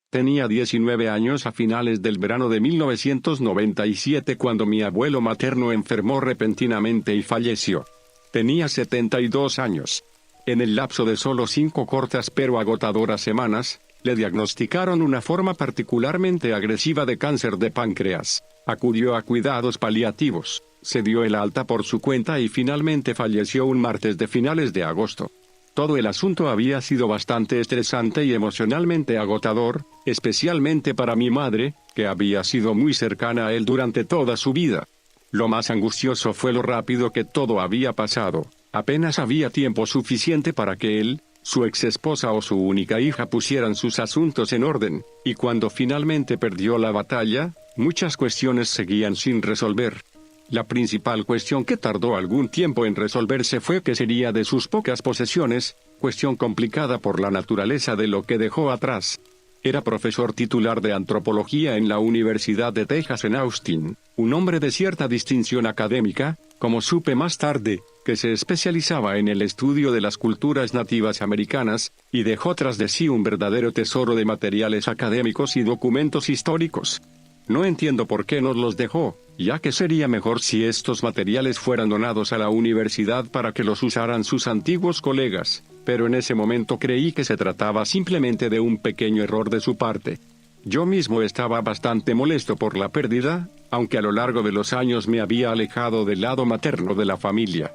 Tenía 19 años a finales del verano de 1997 cuando mi abuelo materno enfermó repentinamente y falleció. Tenía 72 años. En el lapso de solo 5 cortas pero agotadoras semanas, le diagnosticaron una forma particularmente agresiva de cáncer de páncreas. Acudió a cuidados paliativos, se dio el alta por su cuenta y finalmente falleció un martes de finales de agosto. Todo el asunto había sido bastante estresante y emocionalmente agotador, especialmente para mi madre, que había sido muy cercana a él durante toda su vida. Lo más angustioso fue lo rápido que todo había pasado. Apenas había tiempo suficiente para que él, su exesposa o su única hija pusieran sus asuntos en orden, y cuando finalmente perdió la batalla, muchas cuestiones seguían sin resolver. La principal cuestión que tardó algún tiempo en resolverse fue qué sería de sus pocas posesiones, cuestión complicada por la naturaleza de lo que dejó atrás. Era profesor titular de antropología en la Universidad de Texas en Austin, un hombre de cierta distinción académica, como supe más tarde, que se especializaba en el estudio de las culturas nativas americanas, y dejó tras de sí un verdadero tesoro de materiales académicos y documentos históricos. No entiendo por qué nos los dejó, ya que sería mejor si estos materiales fueran donados a la universidad para que los usaran sus antiguos colegas, pero en ese momento creí que se trataba simplemente de un pequeño error de su parte. Yo mismo estaba bastante molesto por la pérdida, aunque a lo largo de los años me había alejado del lado materno de la familia.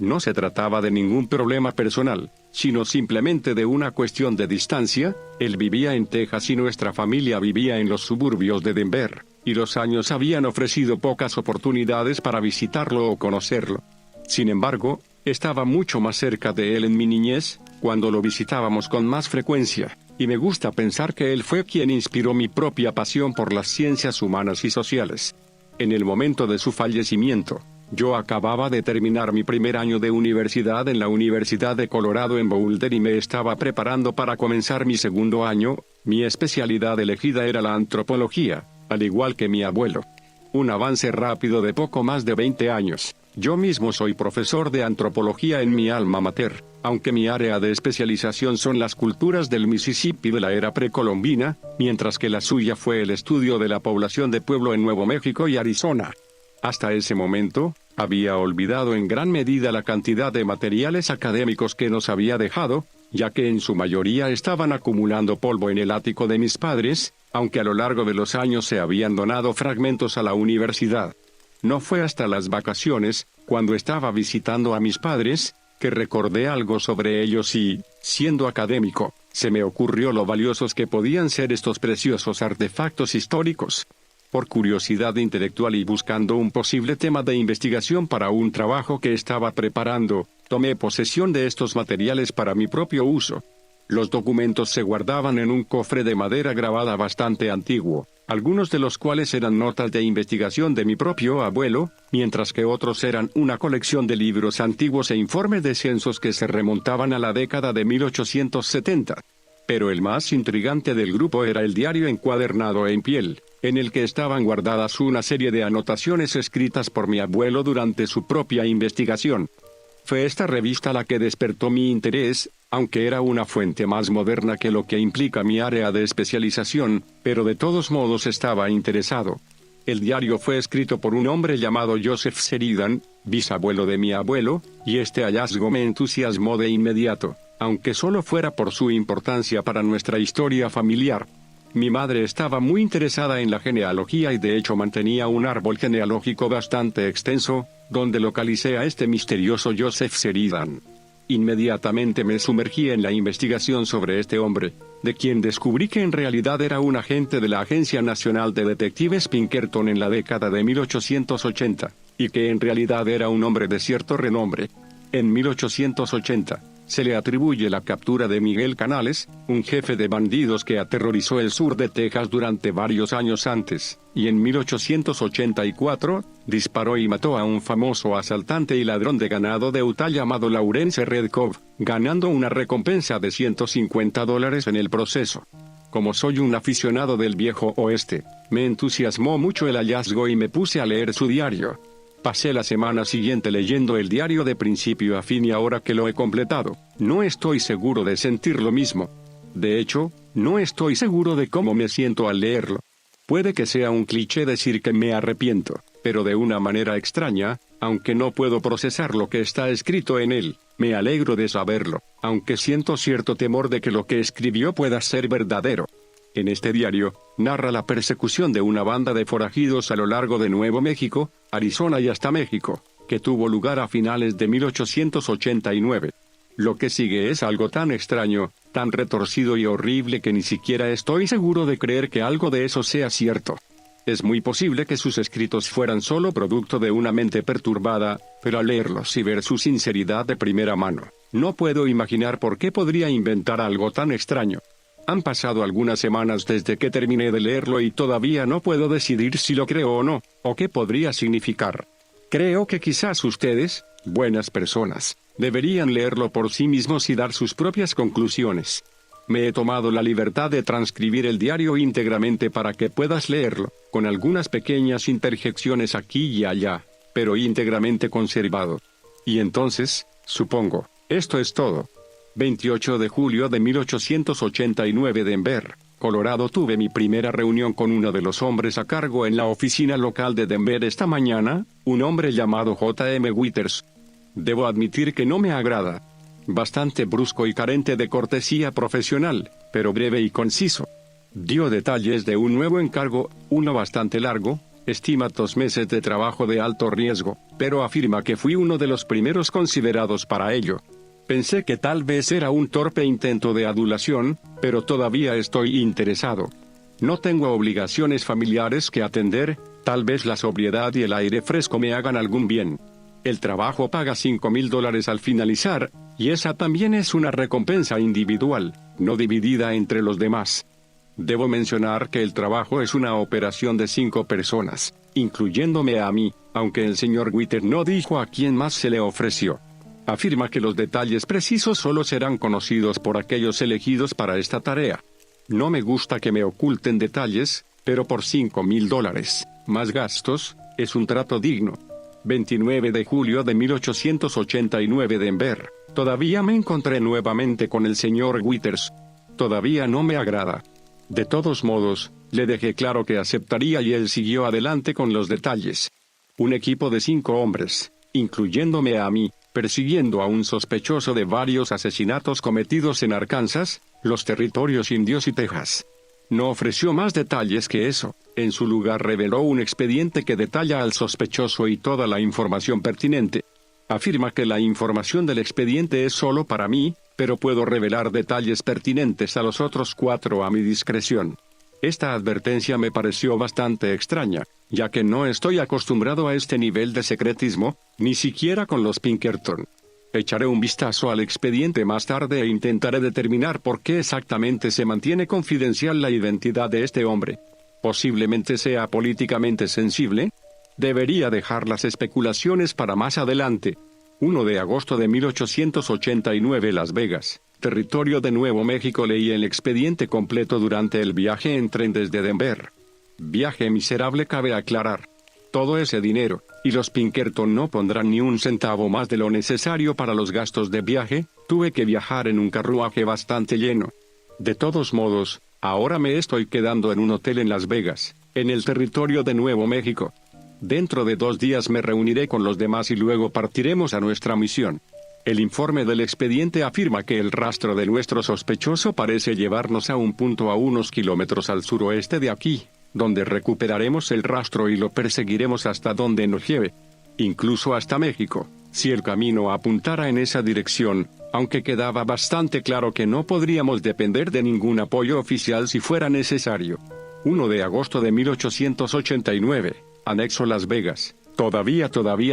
No se trataba de ningún problema personal, sino simplemente de una cuestión de distancia. Él vivía en Texas y nuestra familia vivía en los suburbios de Denver, y los años habían ofrecido pocas oportunidades para visitarlo o conocerlo. Sin embargo, estaba mucho más cerca de él en mi niñez, cuando lo visitábamos con más frecuencia, y me gusta pensar que él fue quien inspiró mi propia pasión por las ciencias humanas y sociales. En el momento de su fallecimiento, yo acababa de terminar mi primer año de universidad en la Universidad de Colorado en Boulder y me estaba preparando para comenzar mi segundo año. Mi especialidad elegida era la antropología, al igual que mi abuelo. Un avance rápido de poco más de 20 años. Yo mismo soy profesor de antropología en mi alma mater, aunque mi área de especialización son las culturas del Mississippi de la era precolombina, mientras que la suya fue el estudio de la población de pueblo en Nuevo México y Arizona. Hasta ese momento, había olvidado en gran medida la cantidad de materiales académicos que nos había dejado, ya que en su mayoría estaban acumulando polvo en el ático de mis padres, aunque a lo largo de los años se habían donado fragmentos a la universidad. No fue hasta las vacaciones, cuando estaba visitando a mis padres, que recordé algo sobre ellos y, siendo académico, se me ocurrió lo valiosos que podían ser estos preciosos artefactos históricos. Por curiosidad intelectual y buscando un posible tema de investigación para un trabajo que estaba preparando, tomé posesión de estos materiales para mi propio uso. Los documentos se guardaban en un cofre de madera grabada bastante antiguo, algunos de los cuales eran notas de investigación de mi propio abuelo, mientras que otros eran una colección de libros antiguos e informes de censos que se remontaban a la década de 1870. Pero el más intrigante del grupo era el diario encuadernado en piel, en el que estaban guardadas una serie de anotaciones escritas por mi abuelo durante su propia investigación. Fue esta revista la que despertó mi interés, aunque era una fuente más moderna que lo que implica mi área de especialización, pero de todos modos estaba interesado. El diario fue escrito por un hombre llamado Joseph Sheridan, bisabuelo de mi abuelo, y este hallazgo me entusiasmó de inmediato, aunque solo fuera por su importancia para nuestra historia familiar. Mi madre estaba muy interesada en la genealogía y de hecho mantenía un árbol genealógico bastante extenso, donde localicé a este misterioso Joseph Sheridan. Inmediatamente me sumergí en la investigación sobre este hombre, de quien descubrí que en realidad era un agente de la Agencia Nacional de Detectives Pinkerton en la década de 1880, y que en realidad era un hombre de cierto renombre. En 1880, se le atribuye la captura de Miguel Canales, un jefe de bandidos que aterrorizó el sur de Texas durante varios años antes, y en 1884, disparó y mató a un famoso asaltante y ladrón de ganado de Utah llamado Lawrence Redcove, ganando una recompensa de $150 en el proceso. Como soy un aficionado del viejo oeste, me entusiasmó mucho el hallazgo y me puse a leer su diario. Pasé la semana siguiente leyendo el diario de principio a fin y ahora que lo he completado, no estoy seguro de sentir lo mismo. De hecho, no estoy seguro de cómo me siento al leerlo. Puede que sea un cliché decir que me arrepiento, pero de una manera extraña, aunque no puedo procesar lo que está escrito en él, me alegro de saberlo, aunque siento cierto temor de que lo que escribió pueda ser verdadero. En este diario, narra la persecución de una banda de forajidos a lo largo de Nuevo México, Arizona y hasta México, que tuvo lugar a finales de 1889. Lo que sigue es algo tan extraño, tan retorcido y horrible que ni siquiera estoy seguro de creer que algo de eso sea cierto. Es muy posible que sus escritos fueran solo producto de una mente perturbada, pero al leerlos y ver su sinceridad de primera mano, no puedo imaginar por qué podría inventar algo tan extraño. Han pasado algunas semanas desde que terminé de leerlo y todavía no puedo decidir si lo creo o no, o qué podría significar. Creo que quizás ustedes, buenas personas, deberían leerlo por sí mismos y dar sus propias conclusiones. Me he tomado la libertad de transcribir el diario íntegramente para que puedas leerlo, con algunas pequeñas interjecciones aquí y allá, pero íntegramente conservado. Y entonces, supongo, esto es todo. 28 de julio de 1889, Denver, Colorado. Tuve mi primera reunión con uno de los hombres a cargo en la oficina local de Denver esta mañana, un hombre llamado J.M. Withers. Debo admitir que no me agrada. Bastante brusco y carente de cortesía profesional, pero breve y conciso. Dio detalles de un nuevo encargo, uno bastante largo, estima 2 meses de trabajo de alto riesgo, pero afirma que fui uno de los primeros considerados para ello. Pensé que tal vez era un torpe intento de adulación, pero todavía estoy interesado. No tengo obligaciones familiares que atender, tal vez la sobriedad y el aire fresco me hagan algún bien. El trabajo paga $5,000 al finalizar, y esa también es una recompensa individual, no dividida entre los demás. Debo mencionar que el trabajo es una operación de 5 personas, incluyéndome a mí, aunque el señor Withers no dijo a quién más se le ofreció. Afirma que los detalles precisos solo serán conocidos por aquellos elegidos para esta tarea. No me gusta que me oculten detalles, pero por $5,000, más gastos, es un trato digno. 29 de julio de 1889, Denver. Todavía me encontré nuevamente con el señor Withers. Todavía no me agrada. De todos modos, le dejé claro que aceptaría y él siguió adelante con los detalles. Un equipo de 5 hombres, incluyéndome a mí, persiguiendo a un sospechoso de varios asesinatos cometidos en Arkansas, los territorios indios y Texas. No ofreció más detalles que eso. En su lugar reveló un expediente que detalla al sospechoso y toda la información pertinente. Afirma que la información del expediente es solo para mí, pero puedo revelar detalles pertinentes a los otros 4 a mi discreción. Esta advertencia me pareció bastante extraña, ya que no estoy acostumbrado a este nivel de secretismo, ni siquiera con los Pinkerton. Echaré un vistazo al expediente más tarde e intentaré determinar por qué exactamente se mantiene confidencial la identidad de este hombre. Posiblemente sea políticamente sensible. Debería dejar las especulaciones para más adelante. 1 de agosto de 1889, Las Vegas, territorio de Nuevo México. Leí el expediente completo durante el viaje en tren desde Denver. Viaje miserable, cabe aclarar. Todo ese dinero, y los Pinkerton no pondrán ni un centavo más de lo necesario para los gastos de viaje. Tuve que viajar en un carruaje bastante lleno. De todos modos, ahora me estoy quedando en un hotel en Las Vegas, en el territorio de Nuevo México. Dentro de 2 días me reuniré con los demás y luego partiremos a nuestra misión. El informe del expediente afirma que el rastro de nuestro sospechoso parece llevarnos a un punto a unos kilómetros al suroeste de aquí, donde recuperaremos el rastro y lo perseguiremos hasta donde nos lleve, incluso hasta México, si el camino apuntara en esa dirección, aunque quedaba bastante claro que no podríamos depender de ningún apoyo oficial si fuera necesario. 1 de agosto de 1889, anexo Las Vegas. Todavía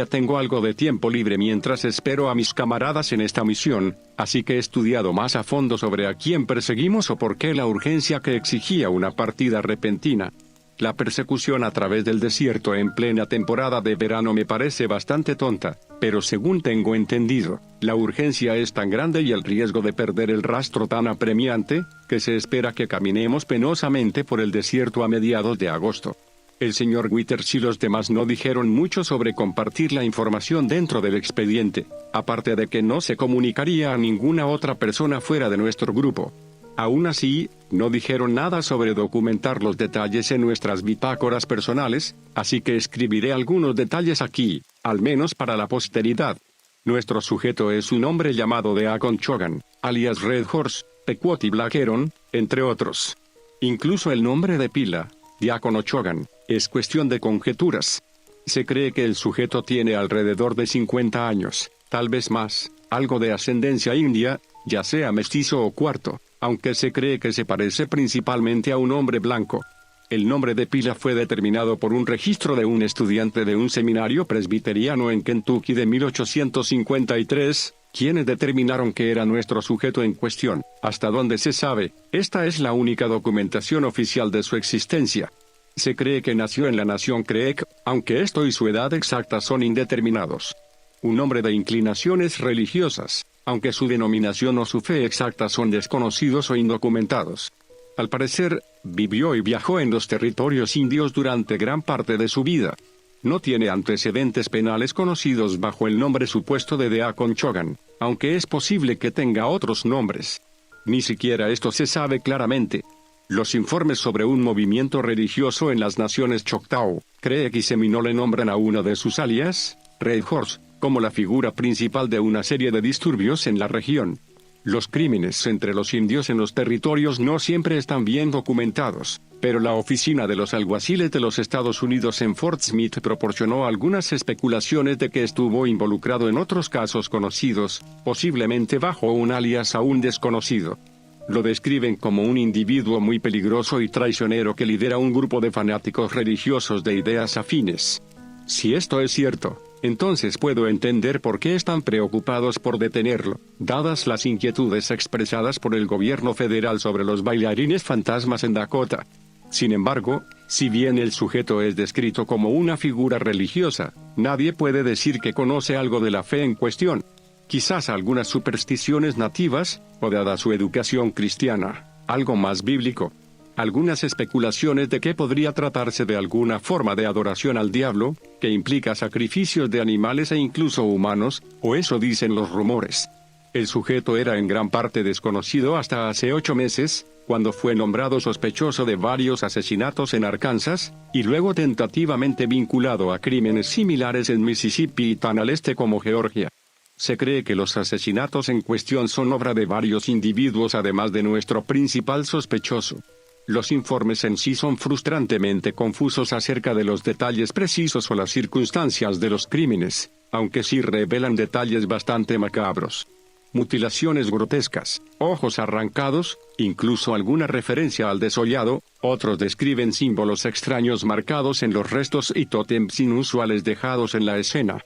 tengo algo de tiempo libre mientras espero a mis camaradas en esta misión, así que he estudiado más a fondo sobre a quién perseguimos o por qué la urgencia que exigía una partida repentina. La persecución a través del desierto en plena temporada de verano me parece bastante tonta, pero según tengo entendido, la urgencia es tan grande y el riesgo de perder el rastro tan apremiante, que se espera que caminemos penosamente por el desierto a mediados de agosto. El señor Withers y los demás no dijeron mucho sobre compartir la información dentro del expediente, aparte de que no se comunicaría a ninguna otra persona fuera de nuestro grupo. Aún así, no dijeron nada sobre documentar los detalles en nuestras bitácoras personales, así que escribiré algunos detalles aquí, al menos para la posteridad. Nuestro sujeto es un hombre llamado Deacon Chogan, alias Red Horse, Pequot y Black Heron, entre otros. Incluso el nombre de pila, Diácono Chogan, es cuestión de conjeturas. Se cree que el sujeto tiene alrededor de 50 años, tal vez más, algo de ascendencia india, ya sea mestizo o cuarto, aunque se cree que se parece principalmente a un hombre blanco. El nombre de pila fue determinado por un registro de un estudiante de un seminario presbiteriano en Kentucky de 1853, quienes determinaron que era nuestro sujeto en cuestión. Hasta donde se sabe, esta es la única documentación oficial de su existencia. Se cree que nació en la nación Creek, aunque esto y su edad exacta son indeterminados. Un hombre de inclinaciones religiosas, aunque su denominación o su fe exacta son desconocidos o indocumentados. Al parecer, vivió y viajó en los territorios indios durante gran parte de su vida. No tiene antecedentes penales conocidos bajo el nombre supuesto de Deacon Chogan, aunque es posible que tenga otros nombres. Ni siquiera esto se sabe claramente. Los informes sobre un movimiento religioso en las naciones Choctaw, Creek y Seminole nombran a uno de sus alias, Red Horse, como la figura principal de una serie de disturbios en la región. Los crímenes entre los indios en los territorios no siempre están bien documentados, pero la Oficina de los Alguaciles de los Estados Unidos en Fort Smith proporcionó algunas especulaciones de que estuvo involucrado en otros casos conocidos, posiblemente bajo un alias aún desconocido. Lo describen como un individuo muy peligroso y traicionero que lidera un grupo de fanáticos religiosos de ideas afines. Si esto es cierto, entonces puedo entender por qué están preocupados por detenerlo, dadas las inquietudes expresadas por el gobierno federal sobre los bailarines fantasmas en Dakota. Sin embargo, si bien el sujeto es descrito como una figura religiosa, nadie puede decir que conoce algo de la fe en cuestión. Quizás algunas supersticiones nativas, o dada su educación cristiana, algo más bíblico. Algunas especulaciones de que podría tratarse de alguna forma de adoración al diablo, que implica sacrificios de animales e incluso humanos, o eso dicen los rumores. El sujeto era en gran parte desconocido hasta hace 8 meses, cuando fue nombrado sospechoso de varios asesinatos en Arkansas, y luego tentativamente vinculado a crímenes similares en Mississippi y tan al este como Georgia. Se cree que los asesinatos en cuestión son obra de varios individuos además de nuestro principal sospechoso. Los informes en sí son frustrantemente confusos acerca de los detalles precisos o las circunstancias de los crímenes, aunque sí revelan detalles bastante macabros. Mutilaciones grotescas, ojos arrancados, incluso alguna referencia al desollado. Otros describen símbolos extraños marcados en los restos y tótems inusuales dejados en la escena.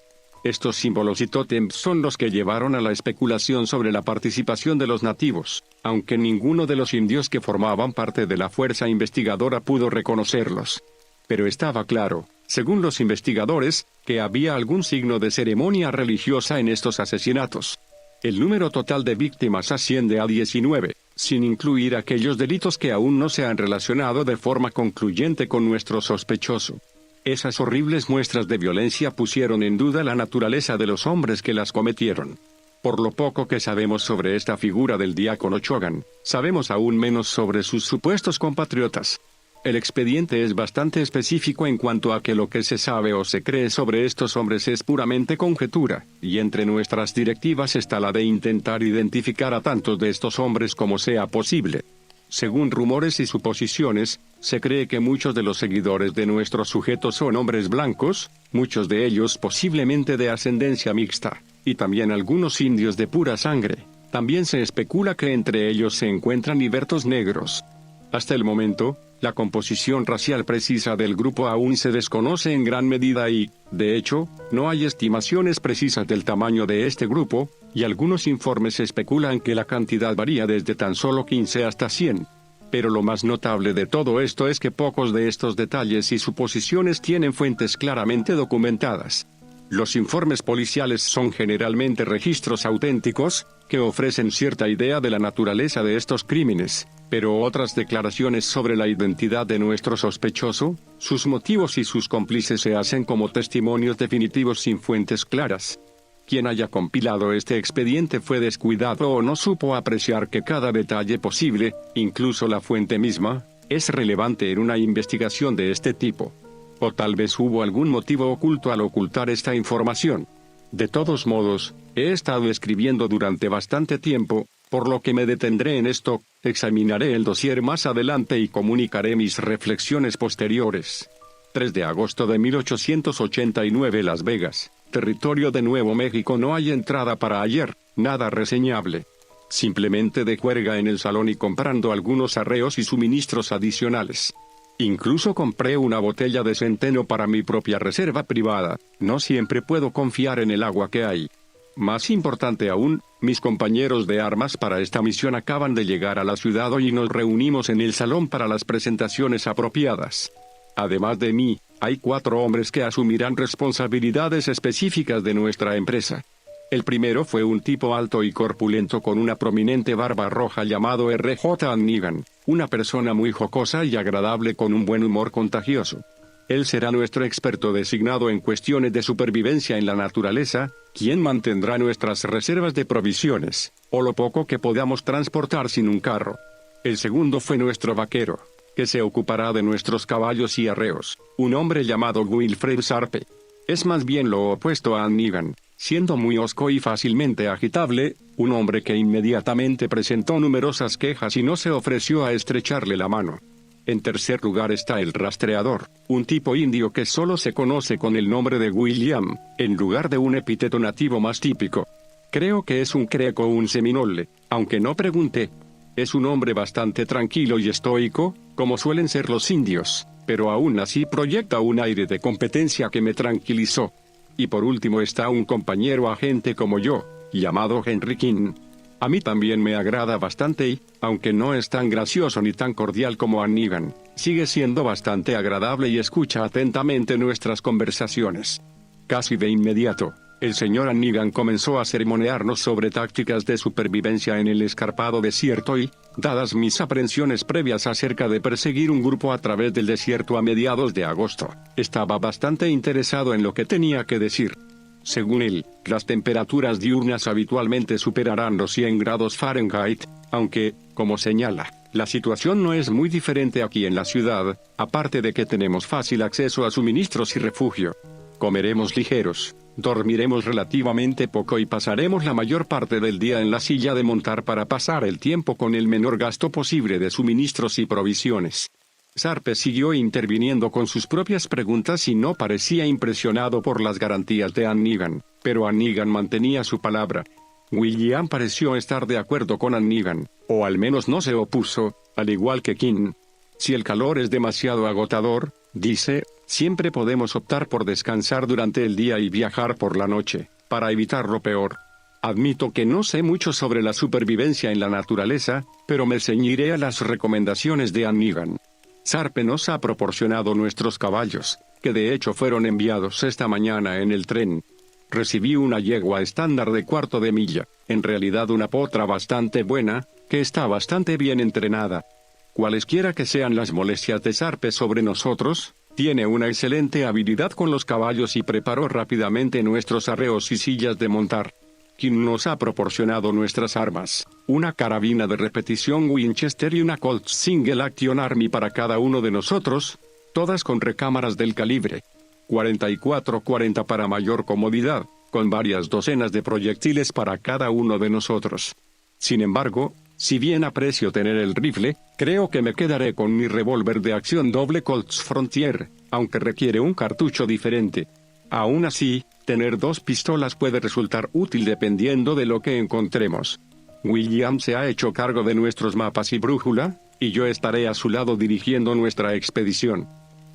Estos símbolos y tótems son los que llevaron a la especulación sobre la participación de los nativos, aunque ninguno de los indios que formaban parte de la fuerza investigadora pudo reconocerlos. Pero estaba claro, según los investigadores, que había algún signo de ceremonia religiosa en estos asesinatos. El número total de víctimas asciende a 19, sin incluir aquellos delitos que aún no se han relacionado de forma concluyente con nuestro sospechoso. Esas horribles muestras de violencia pusieron en duda la naturaleza de los hombres que las cometieron. Por lo poco que sabemos sobre esta figura del diácono Chogan, sabemos aún menos sobre sus supuestos compatriotas. El expediente es bastante específico en cuanto a que lo que se sabe o se cree sobre estos hombres es puramente conjetura, y entre nuestras directivas está la de intentar identificar a tantos de estos hombres como sea posible. Según rumores y suposiciones, se cree que muchos de los seguidores de nuestro sujeto son hombres blancos, muchos de ellos posiblemente de ascendencia mixta, y también algunos indios de pura sangre. También se especula que entre ellos se encuentran libertos negros. Hasta el momento, la composición racial precisa del grupo aún se desconoce en gran medida y, de hecho, no hay estimaciones precisas del tamaño de este grupo, y algunos informes especulan que la cantidad varía desde tan solo 15 hasta 100. Pero lo más notable de todo esto es que pocos de estos detalles y suposiciones tienen fuentes claramente documentadas. Los informes policiales son generalmente registros auténticos, que ofrecen cierta idea de la naturaleza de estos crímenes, pero otras declaraciones sobre la identidad de nuestro sospechoso, sus motivos y sus cómplices se hacen como testimonios definitivos sin fuentes claras. Quien haya compilado este expediente fue descuidado o no supo apreciar que cada detalle posible, incluso la fuente misma, es relevante en una investigación de este tipo. O tal vez hubo algún motivo oculto al ocultar esta información. De todos modos, he estado escribiendo durante bastante tiempo, por lo que me detendré en esto, examinaré el dossier más adelante y comunicaré mis reflexiones posteriores. 3 de agosto de 1889 Las Vegas, territorio de Nuevo México. No hay entrada para ayer, nada reseñable. Simplemente de juerga en el salón y comprando algunos arreos y suministros adicionales. Incluso compré una botella de centeno para mi propia reserva privada. No siempre puedo confiar en el agua que hay. Más importante aún, mis compañeros de armas para esta misión acaban de llegar a la ciudad hoy y nos reunimos en el salón para las presentaciones apropiadas. Además de mí, hay 4 hombres que asumirán responsabilidades específicas de nuestra empresa. El primero fue un tipo alto y corpulento con una prominente barba roja llamado R.J. Hannigan, una persona muy jocosa y agradable con un buen humor contagioso. Él será nuestro experto designado en cuestiones de supervivencia en la naturaleza, quien mantendrá nuestras reservas de provisiones, o lo poco que podamos transportar sin un carro. El segundo fue nuestro vaquero, que se ocupará de nuestros caballos y arreos, un hombre llamado Wilfred Sarpe. Es más bien lo opuesto a Hannigan, siendo muy hosco y fácilmente agitable, un hombre que inmediatamente presentó numerosas quejas y no se ofreció a estrecharle la mano. En tercer lugar está el rastreador, un tipo indio que solo se conoce con el nombre de William, en lugar de un epíteto nativo más típico. Creo que es un creco o un seminole, aunque no pregunté. Es un hombre bastante tranquilo y estoico, como suelen ser los indios, pero aún así proyecta un aire de competencia que me tranquilizó. Y por último está un compañero agente como yo, llamado Henry King. A mí también me agrada bastante y, aunque no es tan gracioso ni tan cordial como Hannigan, sigue siendo bastante agradable y escucha atentamente nuestras conversaciones. Casi de inmediato, el señor Hannigan comenzó a sermonearnos sobre tácticas de supervivencia en el escarpado desierto y, dadas mis aprensiones previas acerca de perseguir un grupo a través del desierto a mediados de agosto, estaba bastante interesado en lo que tenía que decir. Según él, las temperaturas diurnas habitualmente superarán los 100 grados Fahrenheit, aunque, como señala, la situación no es muy diferente aquí en la ciudad, aparte de que tenemos fácil acceso a suministros y refugio. Comeremos ligeros, dormiremos relativamente poco y pasaremos la mayor parte del día en la silla de montar para pasar el tiempo con el menor gasto posible de suministros y provisiones. Sarpe siguió interviniendo con sus propias preguntas y no parecía impresionado por las garantías de Hannigan, pero Hannigan mantenía su palabra. William pareció estar de acuerdo con Hannigan, o al menos no se opuso, al igual que King. Si el calor es demasiado agotador, dice, siempre podemos optar por descansar durante el día y viajar por la noche, para evitar lo peor. Admito que no sé mucho sobre la supervivencia en la naturaleza, pero me ceñiré a las recomendaciones de Hannigan. Sarpe nos ha proporcionado nuestros caballos, que de hecho fueron enviados esta mañana en el tren. Recibí una yegua estándar de cuarto de milla, en realidad una potra bastante buena, que está bastante bien entrenada. Cualesquiera que sean las molestias de Sarpe sobre nosotros, tiene una excelente habilidad con los caballos y preparó rápidamente nuestros arreos y sillas de montar. Quien nos ha proporcionado nuestras armas, una carabina de repetición Winchester y una Colt Single Action Army para cada uno de nosotros, todas con recámaras del calibre 44-40 para mayor comodidad, con varias docenas de proyectiles para cada uno de nosotros. Sin embargo, si bien aprecio tener el rifle, creo que me quedaré con mi revólver de acción doble Colts Frontier, aunque requiere un cartucho diferente. Aún así, tener 2 pistolas puede resultar útil dependiendo de lo que encontremos. William se ha hecho cargo de nuestros mapas y brújula, y yo estaré a su lado dirigiendo nuestra expedición.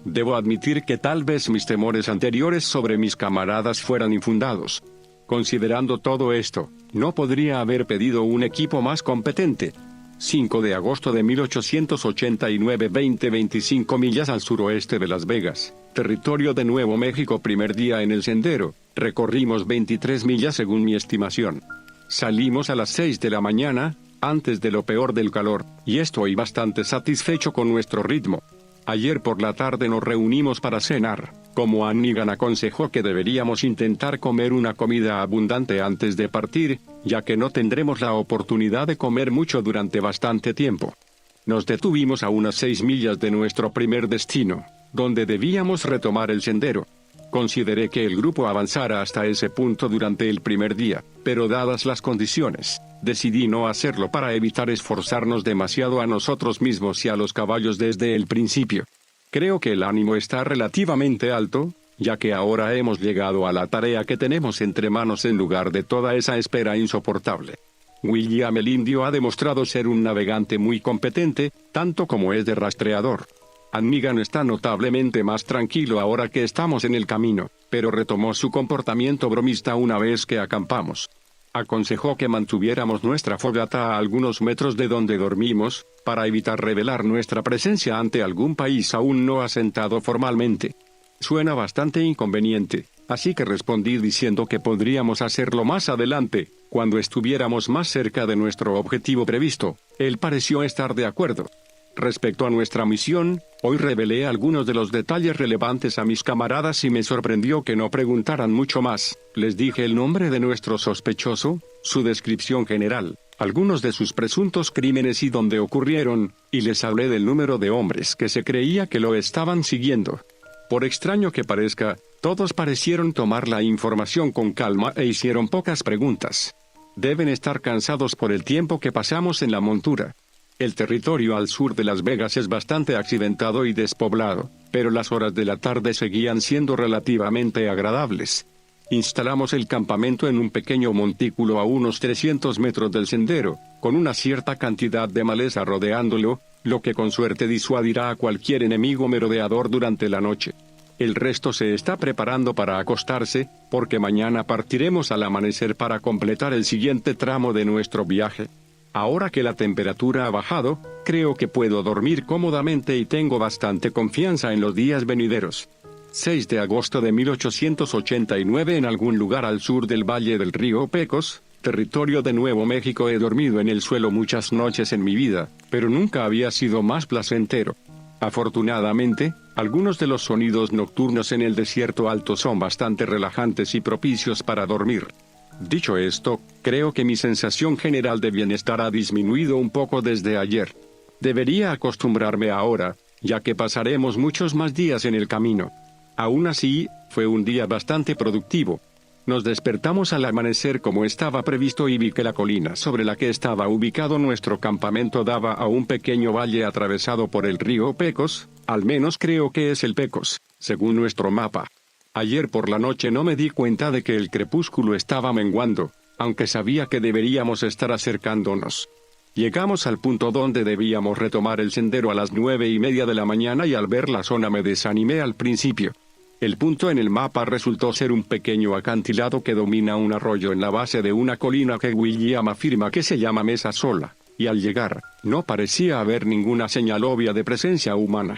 Debo admitir que tal vez mis temores anteriores sobre mis camaradas fueran infundados. Considerando todo esto, no podría haber pedido un equipo más competente. 5 de agosto de 1889, 25 millas al suroeste de Las Vegas, territorio de Nuevo México. Primer día en el sendero, recorrimos 23 millas según mi estimación. Salimos a las 6 de la mañana, antes de lo peor del calor, y estoy bastante satisfecho con nuestro ritmo. Ayer por la tarde nos reunimos para cenar. Como Hannigan aconsejó que deberíamos intentar comer una comida abundante antes de partir, ya que no tendremos la oportunidad de comer mucho durante bastante tiempo. Nos detuvimos a unas 6 millas de nuestro primer destino, donde debíamos retomar el sendero. Consideré que el grupo avanzara hasta ese punto durante el primer día, pero dadas las condiciones, decidí no hacerlo para evitar esforzarnos demasiado a nosotros mismos y a los caballos desde el principio. Creo que el ánimo está relativamente alto, ya que ahora hemos llegado a la tarea que tenemos entre manos en lugar de toda esa espera insoportable. William el Indio ha demostrado ser un navegante muy competente, tanto como es de rastreador. Hannigan está notablemente más tranquilo ahora que estamos en el camino, pero retomó su comportamiento bromista una vez que acampamos. Aconsejó que mantuviéramos nuestra fogata a algunos metros de donde dormimos, para evitar revelar nuestra presencia ante algún país aún no asentado formalmente. Suena bastante inconveniente, así que respondí diciendo que podríamos hacerlo más adelante, cuando estuviéramos más cerca de nuestro objetivo previsto. Él pareció estar de acuerdo. Respecto a nuestra misión, hoy revelé algunos de los detalles relevantes a mis camaradas y me sorprendió que no preguntaran mucho más. Les dije el nombre de nuestro sospechoso, su descripción general, algunos de sus presuntos crímenes y dónde ocurrieron, y les hablé del número de hombres que se creía que lo estaban siguiendo. Por extraño que parezca, todos parecieron tomar la información con calma e hicieron pocas preguntas. Deben estar cansados por el tiempo que pasamos en la montura. El territorio al sur de Las Vegas es bastante accidentado y despoblado, pero las horas de la tarde seguían siendo relativamente agradables. Instalamos el campamento en un pequeño montículo a unos 300 metros del sendero, con una cierta cantidad de maleza rodeándolo, lo que con suerte disuadirá a cualquier enemigo merodeador durante la noche. El resto se está preparando para acostarse, porque mañana partiremos al amanecer para completar el siguiente tramo de nuestro viaje. Ahora que la temperatura ha bajado, creo que puedo dormir cómodamente y tengo bastante confianza en los días venideros. 6 de agosto de 1889 en algún lugar al sur del valle del río Pecos, territorio de Nuevo México. He dormido en el suelo muchas noches en mi vida, pero nunca había sido más placentero. Afortunadamente, algunos de los sonidos nocturnos en el desierto alto son bastante relajantes y propicios para dormir. Dicho esto, creo que mi sensación general de bienestar ha disminuido un poco desde ayer. Debería acostumbrarme ahora, ya que pasaremos muchos más días en el camino. Aún así, fue un día bastante productivo. Nos despertamos al amanecer como estaba previsto y vi que la colina sobre la que estaba ubicado nuestro campamento daba a un pequeño valle atravesado por el río Pecos, al menos creo que es el Pecos, según nuestro mapa. Ayer por la noche no me di cuenta de que el crepúsculo estaba menguando, aunque sabía que deberíamos estar acercándonos. Llegamos al punto donde debíamos retomar el sendero a las 9:30 de la mañana y al ver la zona me desanimé al principio. El punto en el mapa resultó ser un pequeño acantilado que domina un arroyo en la base de una colina que William afirma que se llama Mesa Sola, y al llegar, no parecía haber ninguna señal obvia de presencia humana.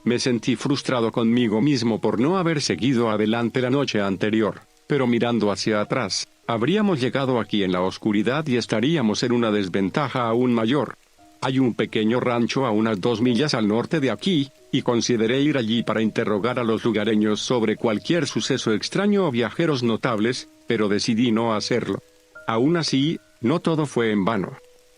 Me sentí frustrado conmigo mismo por no haber seguido adelante la noche anterior, pero mirando hacia atrás, habríamos llegado aquí en la oscuridad y estaríamos en una desventaja aún mayor. Hay un pequeño rancho a unas 2 millas al norte de aquí, y consideré ir allí para interrogar a los lugareños sobre cualquier suceso extraño o viajeros notables, pero decidí no hacerlo. Aún así, no todo fue en vano.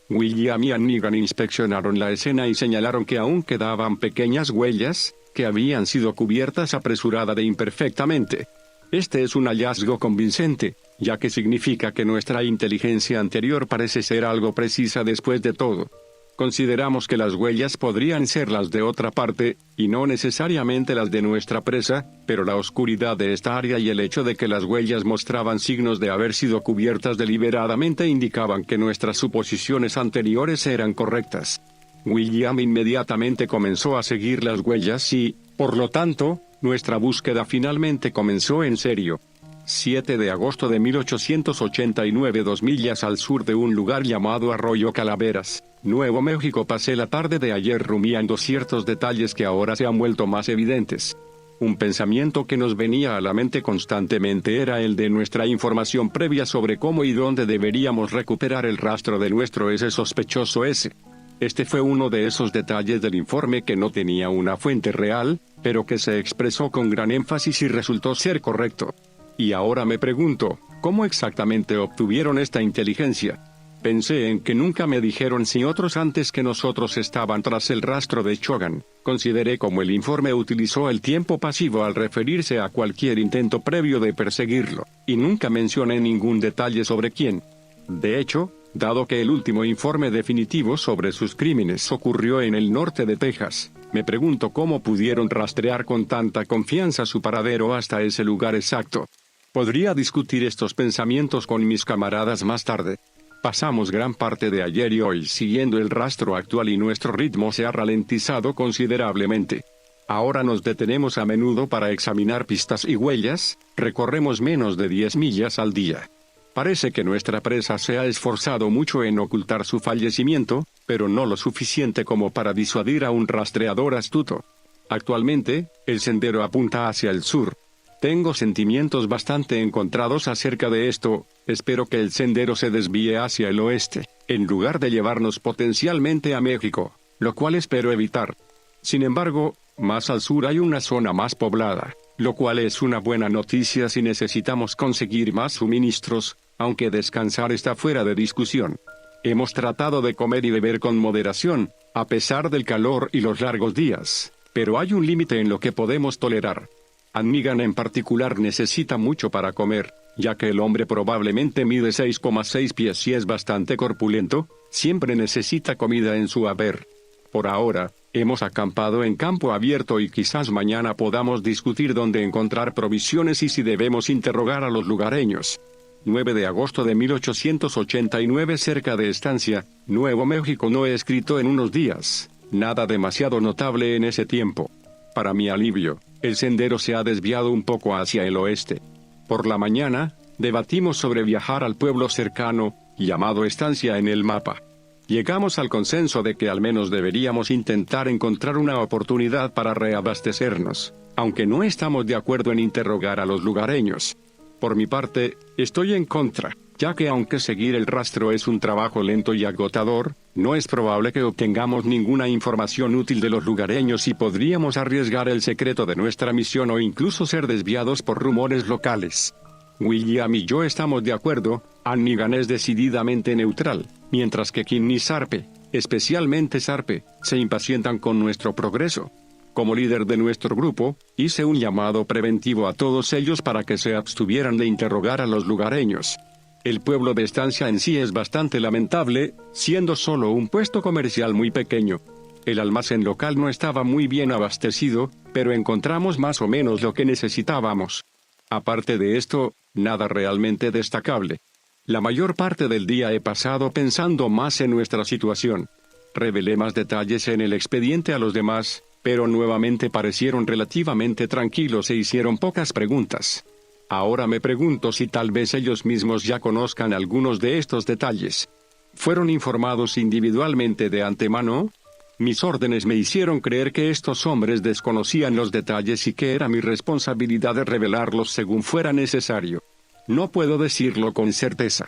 William y Hannigan inspeccionaron la escena y señalaron que aún quedaban pequeñas huellas, que habían sido cubiertas apresurada e imperfectamente. Este es un hallazgo convincente, ya que significa que nuestra inteligencia anterior parece ser algo precisa después de todo. Consideramos que las huellas podrían ser las de otra parte, y no necesariamente las de nuestra presa, pero la oscuridad de esta área y el hecho de que las huellas mostraban signos de haber sido cubiertas deliberadamente indicaban que nuestras suposiciones anteriores eran correctas. William inmediatamente comenzó a seguir las huellas y, por lo tanto, nuestra búsqueda finalmente comenzó en serio. 7 de agosto de 1889, 2 millas al sur de un lugar llamado Arroyo Calaveras, Nuevo México. Pasé la tarde de ayer rumiando ciertos detalles que ahora se han vuelto más evidentes. Un pensamiento que nos venía a la mente constantemente era el de nuestra información previa sobre cómo y dónde deberíamos recuperar el rastro de nuestro ese sospechoso ese. Este fue uno de esos detalles del informe que no tenía una fuente real, pero que se expresó con gran énfasis y resultó ser correcto. Y ahora me pregunto, ¿cómo exactamente obtuvieron esta inteligencia? Pensé en que nunca me dijeron si otros antes que nosotros estaban tras el rastro de Shogun. Consideré cómo el informe utilizó el tiempo pasivo al referirse a cualquier intento previo de perseguirlo, y nunca mencioné ningún detalle sobre quién. De hecho, dado que el último informe definitivo sobre sus crímenes ocurrió en el norte de Texas, me pregunto cómo pudieron rastrear con tanta confianza su paradero hasta ese lugar exacto. Podría discutir estos pensamientos con mis camaradas más tarde. Pasamos gran parte de ayer y hoy siguiendo el rastro actual y nuestro ritmo se ha ralentizado considerablemente. Ahora nos detenemos a menudo para examinar pistas y huellas, recorremos menos de 10 millas al día. Parece que nuestra presa se ha esforzado mucho en ocultar su fallecimiento, pero no lo suficiente como para disuadir a un rastreador astuto. Actualmente, el sendero apunta hacia el sur. Tengo sentimientos bastante encontrados acerca de esto, espero que el sendero se desvíe hacia el oeste, en lugar de llevarnos potencialmente a México, lo cual espero evitar. Sin embargo, más al sur hay una zona más poblada, lo cual es una buena noticia si necesitamos conseguir más suministros, aunque descansar está fuera de discusión. Hemos tratado de comer y beber con moderación, a pesar del calor y los largos días, pero hay un límite en lo que podemos tolerar. Annigan en particular necesita mucho para comer, ya que el hombre probablemente mide 6,6 pies y es bastante corpulento, siempre necesita comida en su haber. Por ahora, hemos acampado en campo abierto y quizás mañana podamos discutir dónde encontrar provisiones y si debemos interrogar a los lugareños. 9 de agosto de 1889 cerca de Estancia, Nuevo México. No he escrito en unos días, nada demasiado notable en ese tiempo. Para mi alivio, el sendero se ha desviado un poco hacia el oeste. Por la mañana, debatimos sobre viajar al pueblo cercano, llamado Estancia en el mapa. Llegamos al consenso de que al menos deberíamos intentar encontrar una oportunidad para reabastecernos, aunque no estamos de acuerdo en interrogar a los lugareños. Por mi parte, estoy en contra, ya que aunque seguir el rastro es un trabajo lento y agotador, no es probable que obtengamos ninguna información útil de los lugareños y podríamos arriesgar el secreto de nuestra misión o incluso ser desviados por rumores locales. William y yo estamos de acuerdo, Annigan es decididamente neutral, mientras que Kim y Sarpe, especialmente Sarpe, se impacientan con nuestro progreso. Como líder de nuestro grupo, hice un llamado preventivo a todos ellos para que se abstuvieran de interrogar a los lugareños. El pueblo de Estancia en sí es bastante lamentable, siendo solo un puesto comercial muy pequeño. El almacén local no estaba muy bien abastecido, pero encontramos más o menos lo que necesitábamos. Aparte de esto, nada realmente destacable. La mayor parte del día he pasado pensando más en nuestra situación. Revelé más detalles en el expediente a los demás, pero nuevamente parecieron relativamente tranquilos e hicieron pocas preguntas. Ahora me pregunto si tal vez ellos mismos ya conozcan algunos de estos detalles. ¿Fueron informados individualmente de antemano? Mis órdenes me hicieron creer que estos hombres desconocían los detalles y que era mi responsabilidad de revelarlos según fuera necesario. No puedo decirlo con certeza.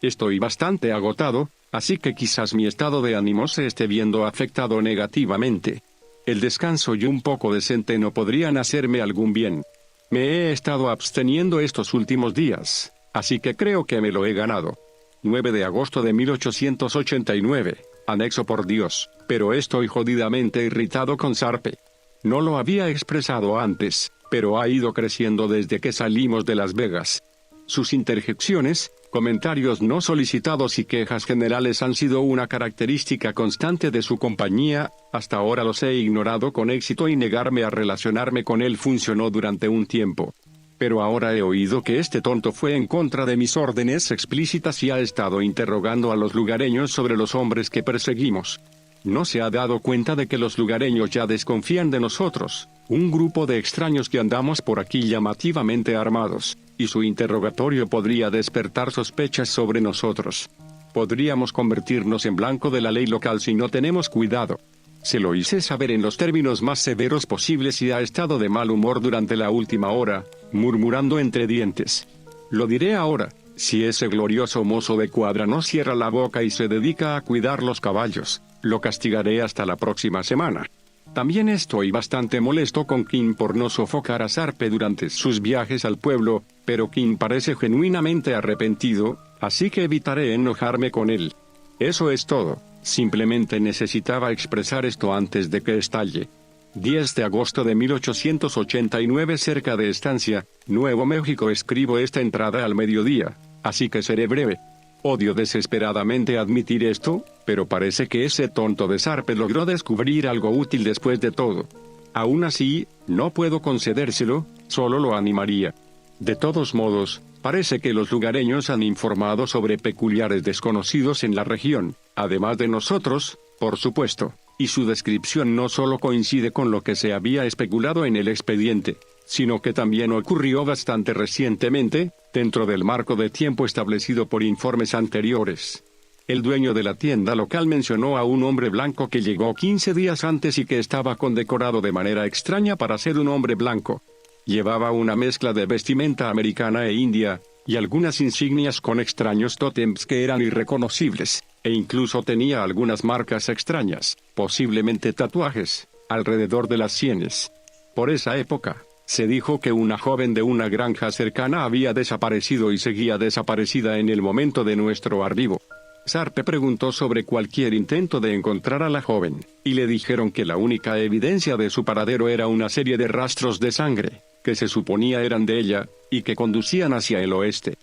Estoy bastante agotado, así que quizás mi estado de ánimo se esté viendo afectado negativamente. El descanso y un poco de centeno podrían hacerme algún bien. Me he estado absteniendo estos últimos días, así que creo que me lo he ganado. 9 de agosto de 1889, anexo por Dios, pero estoy jodidamente irritado con Sarpe. No lo había expresado antes, pero ha ido creciendo desde que salimos de Las Vegas. Sus interjecciones, comentarios no solicitados y quejas generales han sido una característica constante de su compañía. Hasta ahora los he ignorado con éxito y negarme a relacionarme con él funcionó durante un tiempo. Pero ahora he oído que este tonto fue en contra de mis órdenes explícitas y ha estado interrogando a los lugareños sobre los hombres que perseguimos. No se ha dado cuenta de que los lugareños ya desconfían de nosotros, un grupo de extraños que andamos por aquí llamativamente armados, y su interrogatorio podría despertar sospechas sobre nosotros. Podríamos convertirnos en blanco de la ley local si no tenemos cuidado. Se lo hice saber en los términos más severos posibles y ha estado de mal humor durante la última hora, murmurando entre dientes. Lo diré ahora, si ese glorioso mozo de cuadra no cierra la boca y se dedica a cuidar los caballos, Lo castigaré hasta la próxima semana. También estoy bastante molesto con Kim por no sofocar a Sharpe durante sus viajes al pueblo, pero Kim parece genuinamente arrepentido, así que evitaré enojarme con él. Eso es todo, simplemente necesitaba expresar esto antes de que estalle. 10 de agosto de 1889 cerca de Estancia, Nuevo México. Escribo esta entrada al mediodía, así que seré breve. Odio desesperadamente admitir esto, pero parece que ese tonto de Sharpe logró descubrir algo útil después de todo. Aún así, no puedo concedérselo, solo lo animaría. De todos modos, parece que los lugareños han informado sobre peculiares desconocidos en la región, además de nosotros, por supuesto, y su descripción no solo coincide con lo que se había especulado en el expediente, sino que también ocurrió bastante recientemente, dentro del marco de tiempo establecido por informes anteriores. El dueño de la tienda local mencionó a un hombre blanco que llegó 15 días antes y que estaba condecorado de manera extraña para ser un hombre blanco. Llevaba una mezcla de vestimenta americana e india, y algunas insignias con extraños tótems que eran irreconocibles, e incluso tenía algunas marcas extrañas, posiblemente tatuajes, alrededor de las sienes. Por esa época, se dijo que una joven de una granja cercana había desaparecido y seguía desaparecida en el momento de nuestro arribo. Sharpe preguntó sobre cualquier intento de encontrar a la joven, y le dijeron que la única evidencia de su paradero era una serie de rastros de sangre, que se suponía eran de ella, y que conducían hacia el oeste.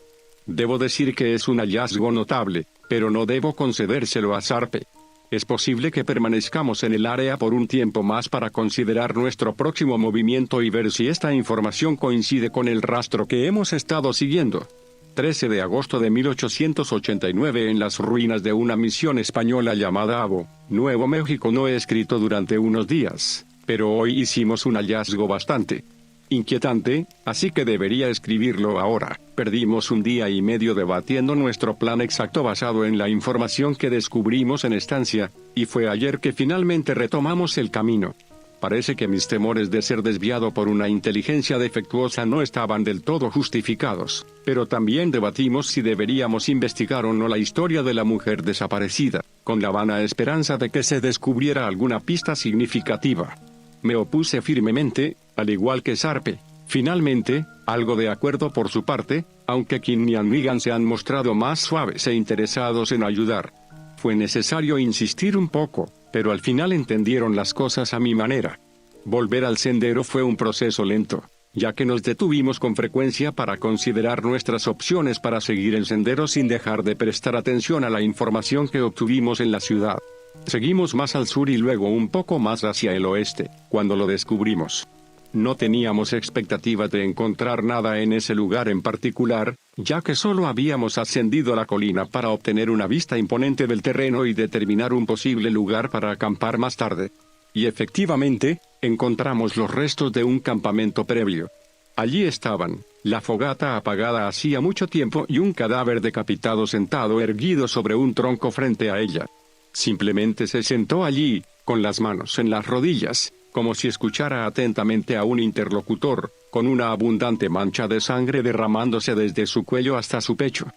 Debo decir que es un hallazgo notable, pero no debo concedérselo a Sharpe. Es posible que permanezcamos en el área por un tiempo más para considerar nuestro próximo movimiento y ver si esta información coincide con el rastro que hemos estado siguiendo. 13 de agosto de 1889 en las ruinas de una misión española llamada Abo, Nuevo México. No he escrito durante unos días, pero hoy hicimos un hallazgo bastante inquietante, así que debería escribirlo ahora. Perdimos un día y medio debatiendo nuestro plan exacto basado en la información que descubrimos en Estancia, y fue ayer que finalmente retomamos el camino. Parece que mis temores de ser desviado por una inteligencia defectuosa no estaban del todo justificados, pero también debatimos si deberíamos investigar o no la historia de la mujer desaparecida, con la vana esperanza de que se descubriera alguna pista significativa. Me opuse firmemente, al igual que Sharpe. Finalmente, algo de acuerdo por su parte, aunque Kim y Megan se han mostrado más suaves e interesados en ayudar. Fue necesario insistir un poco, pero al final entendieron las cosas a mi manera. Volver al sendero fue un proceso lento, ya que nos detuvimos con frecuencia para considerar nuestras opciones para seguir el sendero sin dejar de prestar atención a la información que obtuvimos en la ciudad. Seguimos más al sur y luego un poco más hacia el oeste, cuando lo descubrimos. No teníamos expectativa de encontrar nada en ese lugar en particular, ya que solo habíamos ascendido a la colina para obtener una vista imponente del terreno y determinar un posible lugar para acampar más tarde. Y efectivamente, encontramos los restos de un campamento previo. Allí estaban, la fogata apagada hacía mucho tiempo y un cadáver decapitado sentado erguido sobre un tronco frente a ella. Simplemente se sentó allí, con las manos en las rodillas, como si escuchara atentamente a un interlocutor, con una abundante mancha de sangre derramándose desde su cuello hasta su pecho.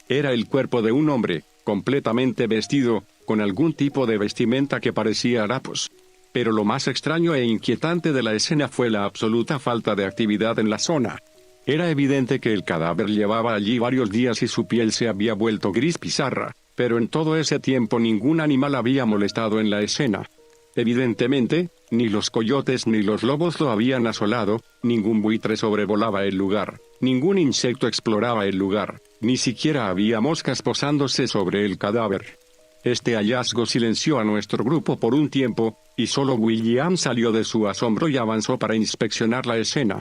Era el cuerpo de un hombre, completamente vestido, con algún tipo de vestimenta que parecía harapos. Pero lo más extraño e inquietante de la escena fue la absoluta falta de actividad en la zona. Era evidente que el cadáver llevaba allí varios días y su piel se había vuelto gris pizarra, pero en todo ese tiempo ningún animal había molestado en la escena. Evidentemente, ni los coyotes ni los lobos lo habían asolado, ningún buitre sobrevolaba el lugar, ningún insecto exploraba el lugar, ni siquiera había moscas posándose sobre el cadáver. Este hallazgo silenció a nuestro grupo por un tiempo, y solo William salió de su asombro y avanzó para inspeccionar la escena.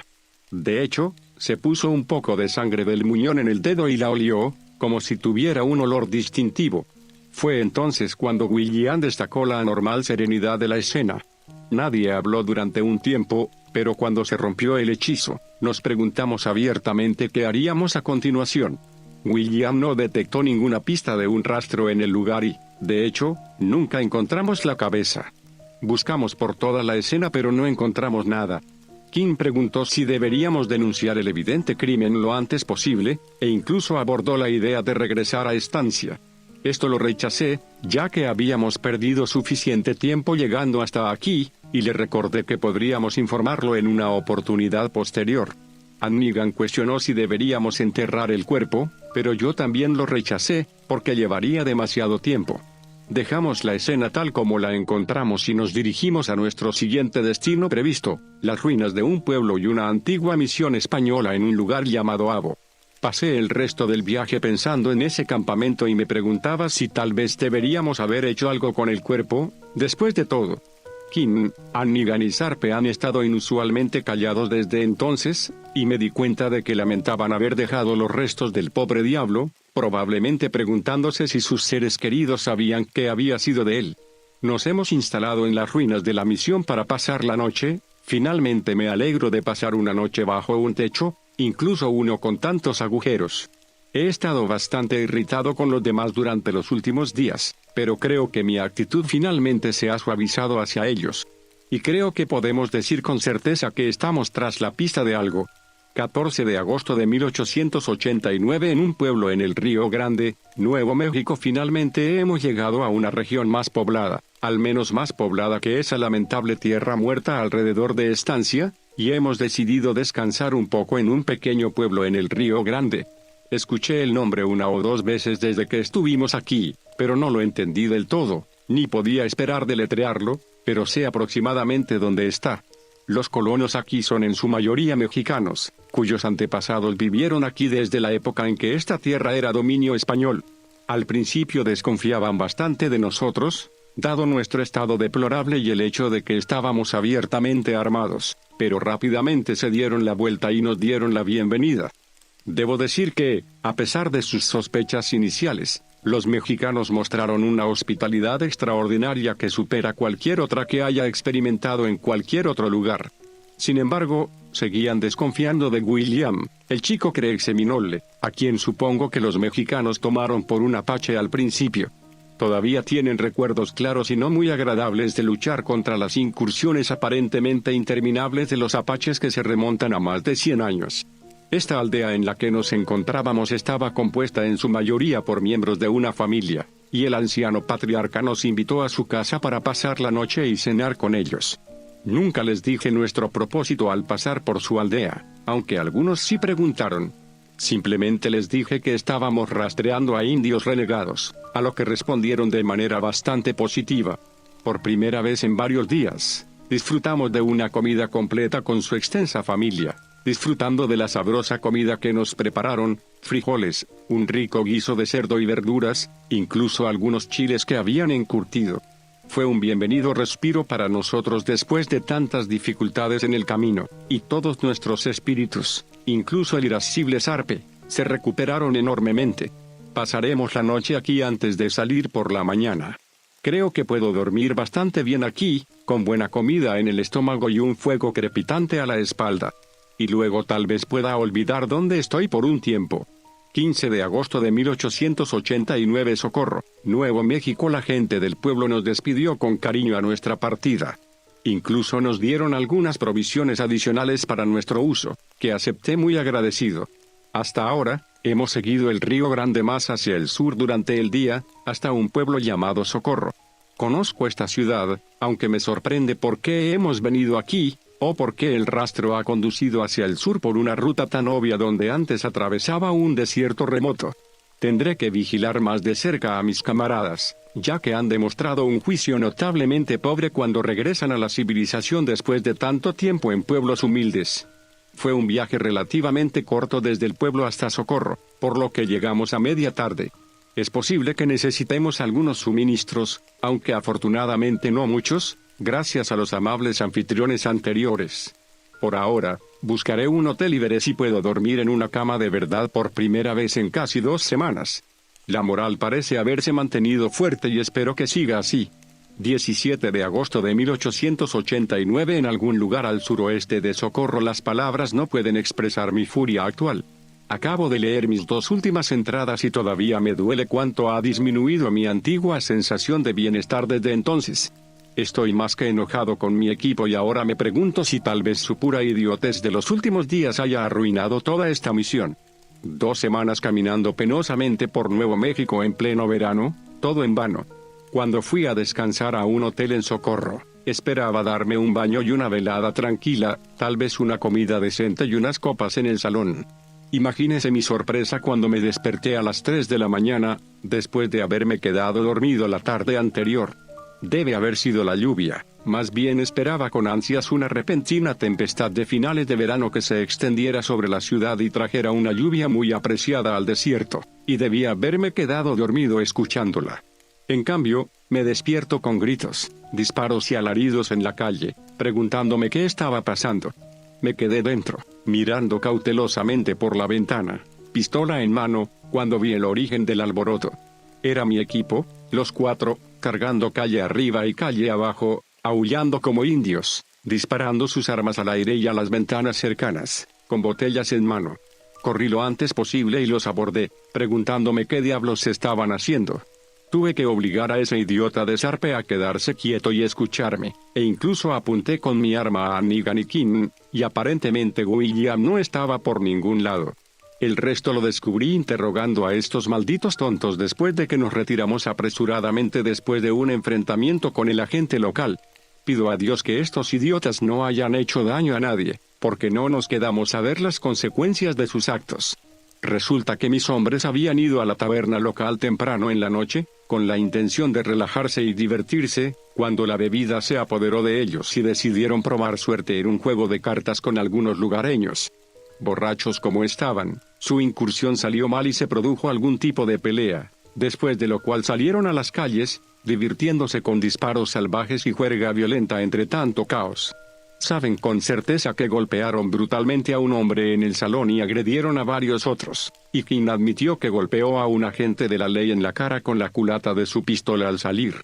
De hecho, se puso un poco de sangre del muñón en el dedo y la olió, como si tuviera un olor distintivo. Fue entonces cuando William destacó la anormal serenidad de la escena. Nadie habló durante un tiempo, pero cuando se rompió el hechizo, nos preguntamos abiertamente qué haríamos a continuación. William no detectó ninguna pista de un rastro en el lugar y, de hecho, nunca encontramos la cabeza. Buscamos por toda la escena pero no encontramos nada. Kim preguntó si deberíamos denunciar el evidente crimen lo antes posible, e incluso abordó la idea de regresar a Estancia. Esto lo rechacé, ya que habíamos perdido suficiente tiempo llegando hasta aquí, y le recordé que podríamos informarlo en una oportunidad posterior. Hannigan cuestionó si deberíamos enterrar el cuerpo, pero yo también lo rechacé, porque llevaría demasiado tiempo. Dejamos la escena tal como la encontramos y nos dirigimos a nuestro siguiente destino previsto, las ruinas de un pueblo y una antigua misión española en un lugar llamado Abo. Pasé el resto del viaje pensando en ese campamento y me preguntaba si tal vez deberíamos haber hecho algo con el cuerpo. Después de todo, Kim, Hannigan y Sarpe han estado inusualmente callados desde entonces, y me di cuenta de que lamentaban haber dejado los restos del pobre diablo, probablemente preguntándose si sus seres queridos sabían qué había sido de él. Nos hemos instalado en las ruinas de la misión para pasar la noche. Finalmente me alegro de pasar una noche bajo un techo, incluso uno con tantos agujeros. He estado bastante irritado con los demás durante los últimos días, pero creo que mi actitud finalmente se ha suavizado hacia ellos. Y creo que podemos decir con certeza que estamos tras la pista de algo. 14 de agosto de 1889 en un pueblo en el Río Grande, Nuevo México. Finalmente hemos llegado a una región más poblada, al menos más poblada que esa lamentable tierra muerta alrededor de Estancia, y hemos decidido descansar un poco en un pequeño pueblo en el Río Grande. Escuché el nombre una o dos veces desde que estuvimos aquí, pero no lo entendí del todo, ni podía esperar deletrearlo, pero sé aproximadamente dónde está. Los colonos aquí son en su mayoría mexicanos, cuyos antepasados vivieron aquí desde la época en que esta tierra era dominio español. Al principio desconfiaban bastante de nosotros, dado nuestro estado deplorable y el hecho de que estábamos abiertamente armados, pero rápidamente se dieron la vuelta y nos dieron la bienvenida. Debo decir que, a pesar de sus sospechas iniciales, los mexicanos mostraron una hospitalidad extraordinaria que supera cualquier otra que haya experimentado en cualquier otro lugar. Sin embargo, seguían desconfiando de William, el chico Craig Seminole, a quien supongo que los mexicanos tomaron por un apache al principio. Todavía tienen recuerdos claros y no muy agradables de luchar contra las incursiones aparentemente interminables de los apaches que se remontan a más de 100 años. Esta aldea en la que nos encontrábamos estaba compuesta en su mayoría por miembros de una familia, y el anciano patriarca nos invitó a su casa para pasar la noche y cenar con ellos. Nunca les dije nuestro propósito al pasar por su aldea, aunque algunos sí preguntaron. Simplemente les dije que estábamos rastreando a indios renegados, a lo que respondieron de manera bastante positiva. Por primera vez en varios días, disfrutamos de una comida completa con su extensa familia. Disfrutando de la sabrosa comida que nos prepararon, frijoles, un rico guiso de cerdo y verduras, incluso algunos chiles que habían encurtido. Fue un bienvenido respiro para nosotros después de tantas dificultades en el camino, y todos nuestros espíritus, incluso el irascible Sarpe, se recuperaron enormemente. Pasaremos la noche aquí antes de salir por la mañana. Creo que puedo dormir bastante bien aquí, con buena comida en el estómago y un fuego crepitante a la espalda. Y luego tal vez pueda olvidar dónde estoy por un tiempo. 15 de agosto de 1889 Socorro, Nuevo México. La gente del pueblo nos despidió con cariño a nuestra partida. Incluso nos dieron algunas provisiones adicionales para nuestro uso, que acepté muy agradecido. Hasta ahora, hemos seguido el Río Grande más hacia el sur durante el día, hasta un pueblo llamado Socorro. Conozco esta ciudad, aunque me sorprende por qué hemos venido aquí, o por qué el rastro ha conducido hacia el sur por una ruta tan obvia donde antes atravesaba un desierto remoto. Tendré que vigilar más de cerca a mis camaradas, ya que han demostrado un juicio notablemente pobre cuando regresan a la civilización después de tanto tiempo en pueblos humildes. Fue un viaje relativamente corto desde el pueblo hasta Socorro, por lo que llegamos a media tarde. Es posible que necesitemos algunos suministros, aunque afortunadamente no muchos, gracias a los amables anfitriones anteriores. Por ahora, buscaré un hotel y veré si puedo dormir en una cama de verdad por primera vez en casi 2 semanas. La moral parece haberse mantenido fuerte y espero que siga así. 17 de agosto de 1889 en algún lugar al suroeste de Socorro. Las palabras no pueden expresar mi furia actual. Acabo de leer mis 2 últimas entradas y todavía me duele cuánto ha disminuido mi antigua sensación de bienestar desde entonces. Estoy más que enojado con mi equipo y ahora me pregunto si tal vez su pura idiotez de los últimos días haya arruinado toda esta misión. 2 semanas caminando penosamente por Nuevo México en pleno verano, todo en vano. Cuando fui a descansar a un hotel en Socorro, esperaba darme un baño y una velada tranquila, tal vez una comida decente y unas copas en el salón. Imagínese mi sorpresa cuando me desperté a las 3 de la mañana, después de haberme quedado dormido la tarde anterior. Debe haber sido la lluvia, más bien esperaba con ansias una repentina tempestad de finales de verano que se extendiera sobre la ciudad y trajera una lluvia muy apreciada al desierto, y debía haberme quedado dormido escuchándola. En cambio, me despierto con gritos, disparos y alaridos en la calle, preguntándome qué estaba pasando. Me quedé dentro, mirando cautelosamente por la ventana, pistola en mano, cuando vi el origen del alboroto. Era mi equipo, los 4, cargando calle arriba y calle abajo, aullando como indios, disparando sus armas al aire y a las ventanas cercanas, con botellas en mano. Corrí lo antes posible y los abordé, preguntándome qué diablos estaban haciendo. Tuve que obligar a ese idiota de Sarpe a quedarse quieto y escucharme, e incluso apunté con mi arma a Negan y King, y aparentemente William no estaba por ningún lado. El resto lo descubrí interrogando a estos malditos tontos después de que nos retiramos apresuradamente después de un enfrentamiento con el agente local. Pido a Dios que estos idiotas no hayan hecho daño a nadie, porque no nos quedamos a ver las consecuencias de sus actos. Resulta que mis hombres habían ido a la taberna local temprano en la noche, con la intención de relajarse y divertirse, cuando la bebida se apoderó de ellos y decidieron probar suerte en un juego de cartas con algunos lugareños. Borrachos como estaban, su incursión salió mal y se produjo algún tipo de pelea, después de lo cual salieron a las calles, divirtiéndose con disparos salvajes y juerga violenta entre tanto caos. Saben con certeza que golpearon brutalmente a un hombre en el salón y agredieron a varios otros, y King admitió que golpeó a un agente de la ley en la cara con la culata de su pistola al salir.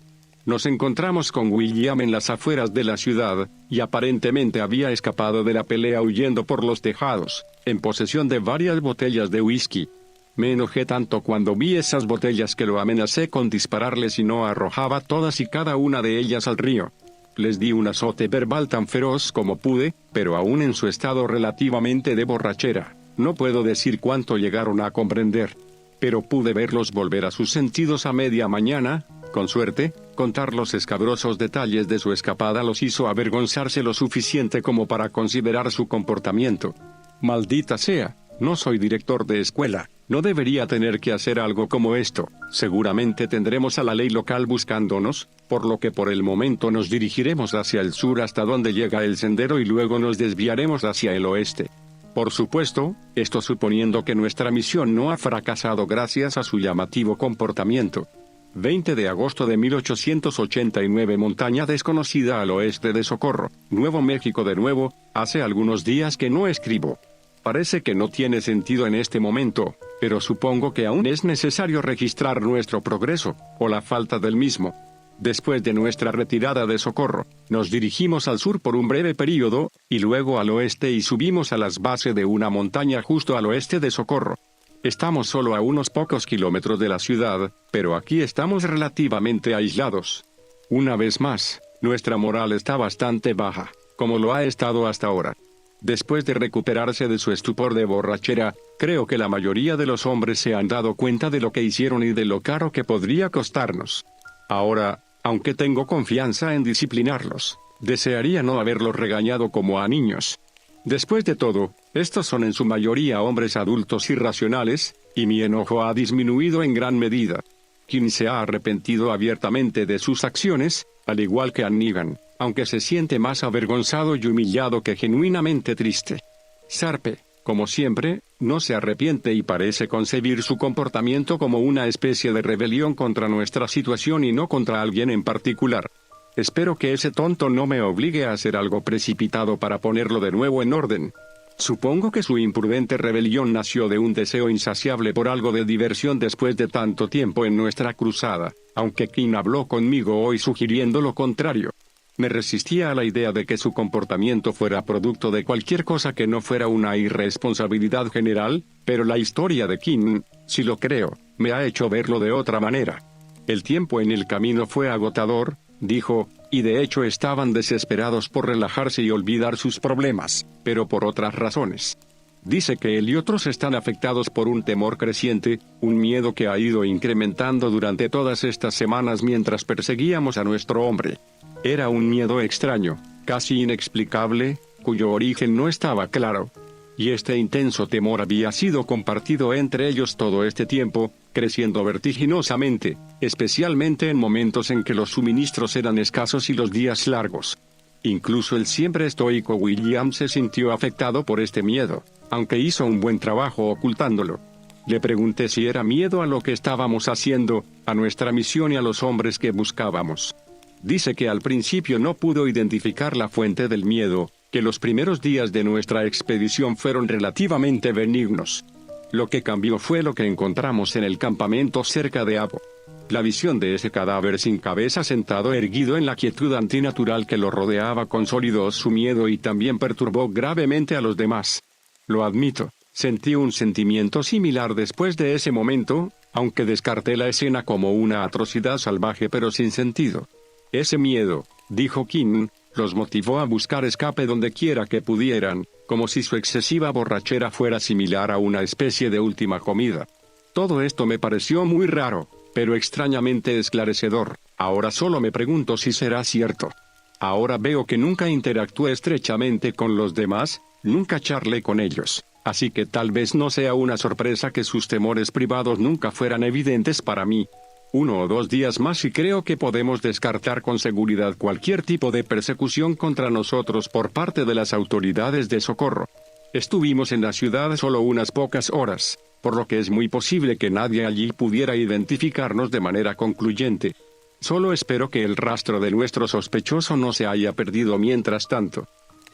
Nos encontramos con William en las afueras de la ciudad, y aparentemente había escapado de la pelea huyendo por los tejados, en posesión de varias botellas de whisky. Me enojé tanto cuando vi esas botellas que lo amenacé con dispararle si no arrojaba todas y cada una de ellas al río. Les di un azote verbal tan feroz como pude, pero aún en su estado relativamente de borrachera, no puedo decir cuánto llegaron a comprender. Pero pude verlos volver a sus sentidos a media mañana. Con suerte, contar los escabrosos detalles de su escapada los hizo avergonzarse lo suficiente como para considerar su comportamiento. Maldita sea, no soy director de escuela, no debería tener que hacer algo como esto. Seguramente tendremos a la ley local buscándonos, por lo que por el momento nos dirigiremos hacia el sur hasta donde llega el sendero y luego nos desviaremos hacia el oeste. Por supuesto, esto suponiendo que nuestra misión no ha fracasado gracias a su llamativo comportamiento. 20 de agosto de 1889, montaña desconocida al oeste de Socorro, Nuevo México. De nuevo, hace algunos días que no escribo. Parece que no tiene sentido en este momento, pero supongo que aún es necesario registrar nuestro progreso, o la falta del mismo. Después de nuestra retirada de Socorro, nos dirigimos al sur por un breve período, y luego al oeste y subimos a las bases de una montaña justo al oeste de Socorro. Estamos solo a unos pocos kilómetros de la ciudad, pero aquí estamos relativamente aislados. Una vez más, nuestra moral está bastante baja, como lo ha estado hasta ahora. Después de recuperarse de su estupor de borrachera, creo que la mayoría de los hombres se han dado cuenta de lo que hicieron y de lo caro que podría costarnos. Ahora, aunque tengo confianza en disciplinarlos, desearía no haberlos regañado como a niños. Después de todo, estos son en su mayoría hombres adultos y racionales, y mi enojo ha disminuido en gran medida. Quien se ha arrepentido abiertamente de sus acciones, al igual que Negan, aunque se siente más avergonzado y humillado que genuinamente triste. Sarpe, como siempre, no se arrepiente y parece concebir su comportamiento como una especie de rebelión contra nuestra situación y no contra alguien en particular. Espero que ese tonto no me obligue a hacer algo precipitado para ponerlo de nuevo en orden. Supongo que su imprudente rebelión nació de un deseo insaciable por algo de diversión después de tanto tiempo en nuestra cruzada, aunque King habló conmigo hoy sugiriendo lo contrario. Me resistía a la idea de que su comportamiento fuera producto de cualquier cosa que no fuera una irresponsabilidad general, pero la historia de King, si lo creo, me ha hecho verlo de otra manera. El tiempo en el camino fue agotador, dijo, y de hecho estaban desesperados por relajarse y olvidar sus problemas, pero por otras razones. Dice que él y otros están afectados por un temor creciente, un miedo que ha ido incrementando durante todas estas semanas mientras perseguíamos a nuestro hombre. Era un miedo extraño, casi inexplicable, cuyo origen no estaba claro. Y este intenso temor había sido compartido entre ellos todo este tiempo, creciendo vertiginosamente, especialmente en momentos en que los suministros eran escasos y los días largos. Incluso el siempre estoico William se sintió afectado por este miedo, aunque hizo un buen trabajo ocultándolo. Le pregunté si era miedo a lo que estábamos haciendo, a nuestra misión y a los hombres que buscábamos. Dice que al principio no pudo identificar la fuente del miedo, que los primeros días de nuestra expedición fueron relativamente benignos. Lo que cambió fue lo que encontramos en el campamento cerca de Abo. La visión de ese cadáver sin cabeza sentado erguido en la quietud antinatural que lo rodeaba consolidó su miedo y también perturbó gravemente a los demás. Lo admito, sentí un sentimiento similar después de ese momento, aunque descarté la escena como una atrocidad salvaje pero sin sentido. Ese miedo, dijo King, los motivó a buscar escape donde quiera que pudieran, como si su excesiva borrachera fuera similar a una especie de última comida. Todo esto me pareció muy raro, pero extrañamente esclarecedor. Ahora solo me pregunto si será cierto. Ahora veo que nunca interactué estrechamente con los demás, nunca charlé con ellos, así que tal vez no sea una sorpresa que sus temores privados nunca fueran evidentes para mí. 1 o 2 días más y creo que podemos descartar con seguridad cualquier tipo de persecución contra nosotros por parte de las autoridades de socorro. Estuvimos en la ciudad solo unas pocas horas, por lo que es muy posible que nadie allí pudiera identificarnos de manera concluyente. Solo espero que el rastro de nuestro sospechoso no se haya perdido mientras tanto.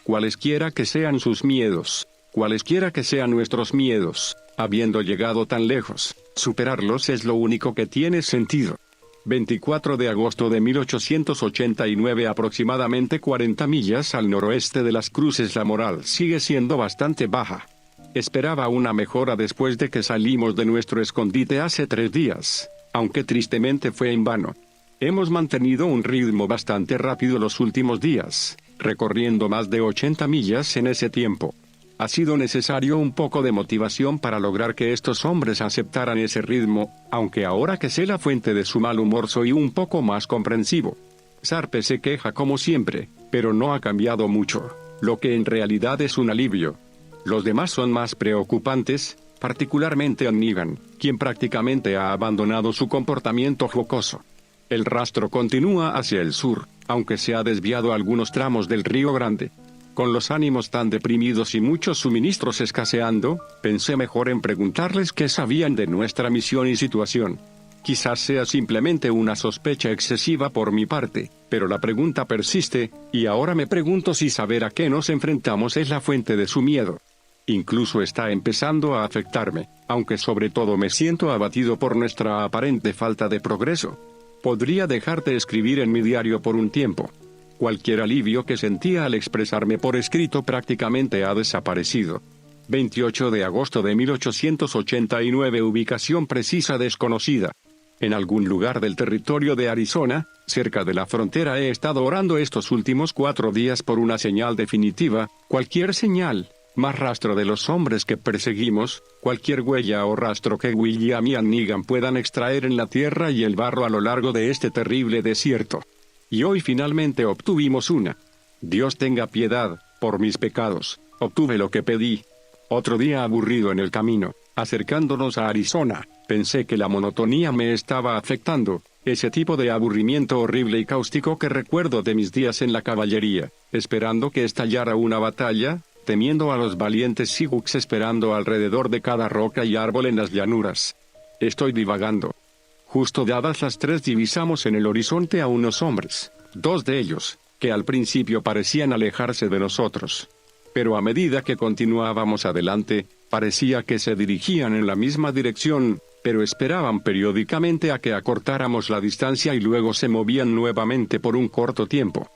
Cualesquiera que sean sus miedos, cualesquiera que sean nuestros miedos, habiendo llegado tan lejos, superarlos es lo único que tiene sentido. 24 de agosto de 1889, aproximadamente 40 millas al noroeste de las Cruces. La moral sigue siendo bastante baja. Esperaba una mejora después de que salimos de nuestro escondite hace 3 días, aunque tristemente fue en vano. Hemos mantenido un ritmo bastante rápido los últimos días, recorriendo más de 80 millas en ese tiempo. Ha sido necesario un poco de motivación para lograr que estos hombres aceptaran ese ritmo, aunque ahora que sé la fuente de su mal humor soy un poco más comprensivo. Sarpe se queja como siempre, pero no ha cambiado mucho, lo que en realidad es un alivio. Los demás son más preocupantes, particularmente Annigan, quien prácticamente ha abandonado su comportamiento jocoso. El rastro continúa hacia el sur, aunque se ha desviado algunos tramos del Río Grande. Con los ánimos tan deprimidos y muchos suministros escaseando, pensé mejor en preguntarles qué sabían de nuestra misión y situación. Quizás sea simplemente una sospecha excesiva por mi parte, pero la pregunta persiste, y ahora me pregunto si saber a qué nos enfrentamos es la fuente de su miedo. Incluso está empezando a afectarme, aunque sobre todo me siento abatido por nuestra aparente falta de progreso. Podría dejar de escribir en mi diario por un tiempo. Cualquier alivio que sentía al expresarme por escrito prácticamente ha desaparecido. 28 de agosto de 1889, ubicación precisa desconocida. En algún lugar del territorio de Arizona, cerca de la frontera, he estado orando estos últimos 4 días por una señal definitiva, cualquier señal, más rastro de los hombres que perseguimos, cualquier huella o rastro que William y Annigan puedan extraer en la tierra y el barro a lo largo de este terrible desierto. Y hoy finalmente obtuvimos una. Dios tenga piedad, por mis pecados, obtuve lo que pedí. Otro día aburrido en el camino, acercándonos a Arizona, pensé que la monotonía me estaba afectando, ese tipo de aburrimiento horrible y cáustico que recuerdo de mis días en la caballería, esperando que estallara una batalla, temiendo a los valientes Sioux esperando alrededor de cada roca y árbol en las llanuras. Estoy divagando. Justo dadas las 3 divisamos en el horizonte a unos hombres, 2 de ellos, que al principio parecían alejarse de nosotros. Pero a medida que continuábamos adelante, parecía que se dirigían en la misma dirección, pero esperaban periódicamente a que acortáramos la distancia y luego se movían nuevamente por un corto tiempo.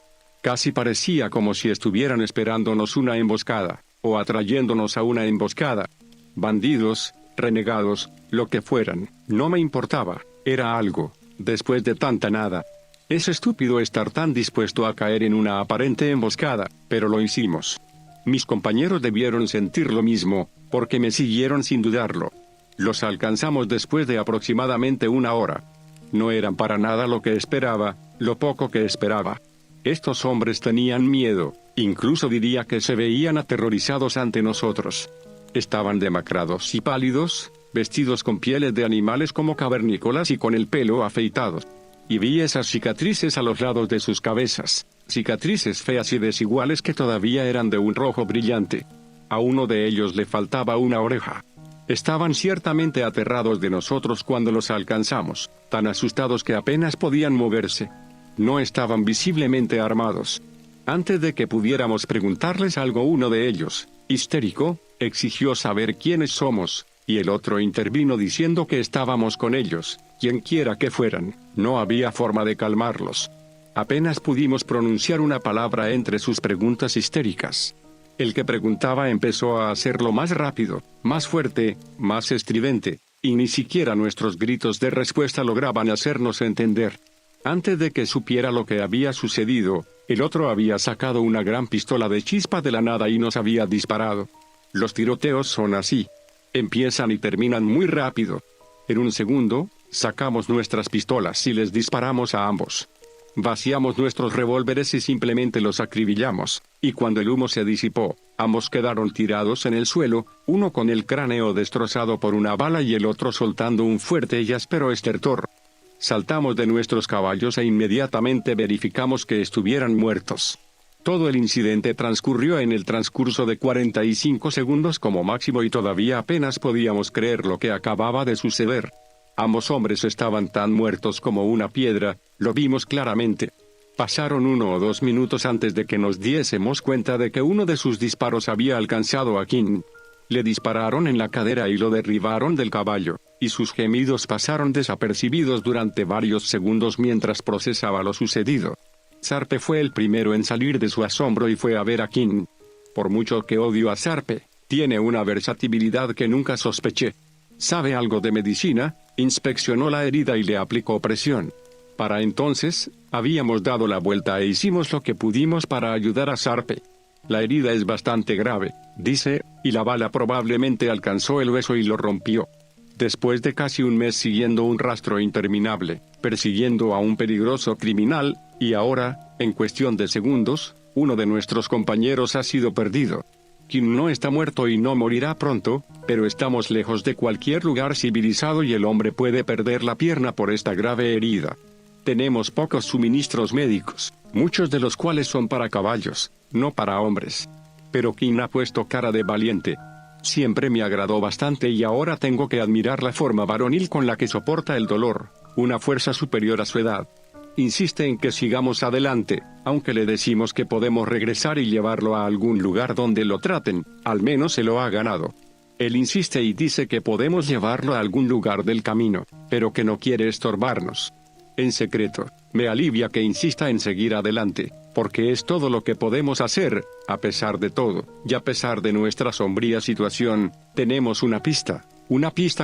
Casi parecía como si estuvieran esperándonos una emboscada, o atrayéndonos a una emboscada. Bandidos, renegados, lo que fueran, no me importaba. Era algo, después de tanta nada. Es estúpido estar tan dispuesto a caer en una aparente emboscada, pero lo hicimos. Mis compañeros debieron sentir lo mismo, porque me siguieron sin dudarlo. Los alcanzamos después de aproximadamente 1 hora. No eran para nada lo que esperaba, lo poco que esperaba. Estos hombres tenían miedo, incluso diría que se veían aterrorizados ante nosotros. Estaban demacrados y pálidos, vestidos con pieles de animales como cavernícolas y con el pelo afeitado. Y vi esas cicatrices a los lados de sus cabezas, cicatrices feas y desiguales que todavía eran de un rojo brillante. A uno de ellos le faltaba una oreja. Estaban ciertamente aterrados de nosotros cuando los alcanzamos, tan asustados que apenas podían moverse. No estaban visiblemente armados. Antes de que pudiéramos preguntarles algo, uno de ellos, histérico, exigió saber quiénes somos, y el otro intervino diciendo que estábamos con ellos, quienquiera que fueran. No había forma de calmarlos. Apenas pudimos pronunciar una palabra entre sus preguntas histéricas. El que preguntaba empezó a hacerlo más rápido, más fuerte, más estridente, y ni siquiera nuestros gritos de respuesta lograban hacernos entender. Antes de que supiera lo que había sucedido, el otro había sacado una gran pistola de chispa de la nada y nos había disparado. Los tiroteos son así. Empiezan y terminan muy rápido. En un segundo, sacamos nuestras pistolas y les disparamos a ambos. Vaciamos nuestros revólveres y simplemente los acribillamos, y cuando el humo se disipó, ambos quedaron tirados en el suelo, uno con el cráneo destrozado por una bala y el otro soltando un fuerte y áspero estertor. Saltamos de nuestros caballos e inmediatamente verificamos que estuvieran muertos. Todo el incidente transcurrió en el transcurso de 45 segundos como máximo y todavía apenas podíamos creer lo que acababa de suceder. Ambos hombres estaban tan muertos como una piedra, lo vimos claramente. Pasaron 1 o 2 minutos antes de que nos diésemos cuenta de que uno de sus disparos había alcanzado a King. Le dispararon en la cadera y lo derribaron del caballo, y sus gemidos pasaron desapercibidos durante varios segundos mientras procesaba lo sucedido. Sarpe fue el primero en salir de su asombro y fue a ver a King. Por mucho que odio a Sarpe, tiene una versatilidad que nunca sospeché. Sabe algo de medicina, inspeccionó la herida y le aplicó presión. Para entonces, habíamos dado la vuelta e hicimos lo que pudimos para ayudar a Sarpe. La herida es bastante grave, dice, y la bala probablemente alcanzó el hueso y lo rompió. Después de casi un mes siguiendo un rastro interminable, persiguiendo a un peligroso criminal, y ahora, en cuestión de segundos, uno de nuestros compañeros ha sido perdido. Kim no está muerto y no morirá pronto, pero estamos lejos de cualquier lugar civilizado y el hombre puede perder la pierna por esta grave herida. Tenemos pocos suministros médicos, muchos de los cuales son para caballos, no para hombres. Pero Kim ha puesto cara de valiente. Siempre me agradó bastante y ahora tengo que admirar la forma varonil con la que soporta el dolor, una fuerza superior a su edad. Insiste en que sigamos adelante, aunque le decimos que podemos regresar y llevarlo a algún lugar donde lo traten, al menos se lo ha ganado. Él insiste y dice que podemos llevarlo a algún lugar del camino, pero que no quiere estorbarnos. En secreto, me alivia que insista en seguir adelante, porque es todo lo que podemos hacer, a pesar de todo, y a pesar de nuestra sombría situación, tenemos una pista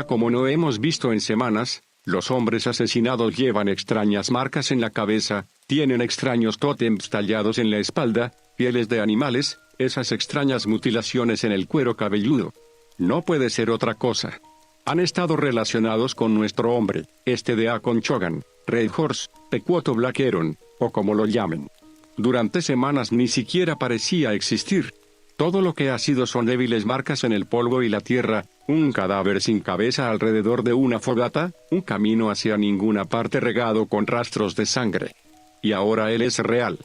como no hemos visto en semanas. Los hombres asesinados llevan extrañas marcas en la cabeza, tienen extraños tótems tallados en la espalda, pieles de animales, esas extrañas mutilaciones en el cuero cabelludo. No puede ser otra cosa. Han estado relacionados con nuestro hombre, de Akon Chogan, Red Horse, Pequotto Black Heron, o como lo llamen. Durante semanas ni siquiera parecía existir. Todo lo que ha sido son débiles marcas en el polvo y la tierra, un cadáver sin cabeza alrededor de una fogata, un camino hacia ninguna parte regado con rastros de sangre. Y ahora él es real.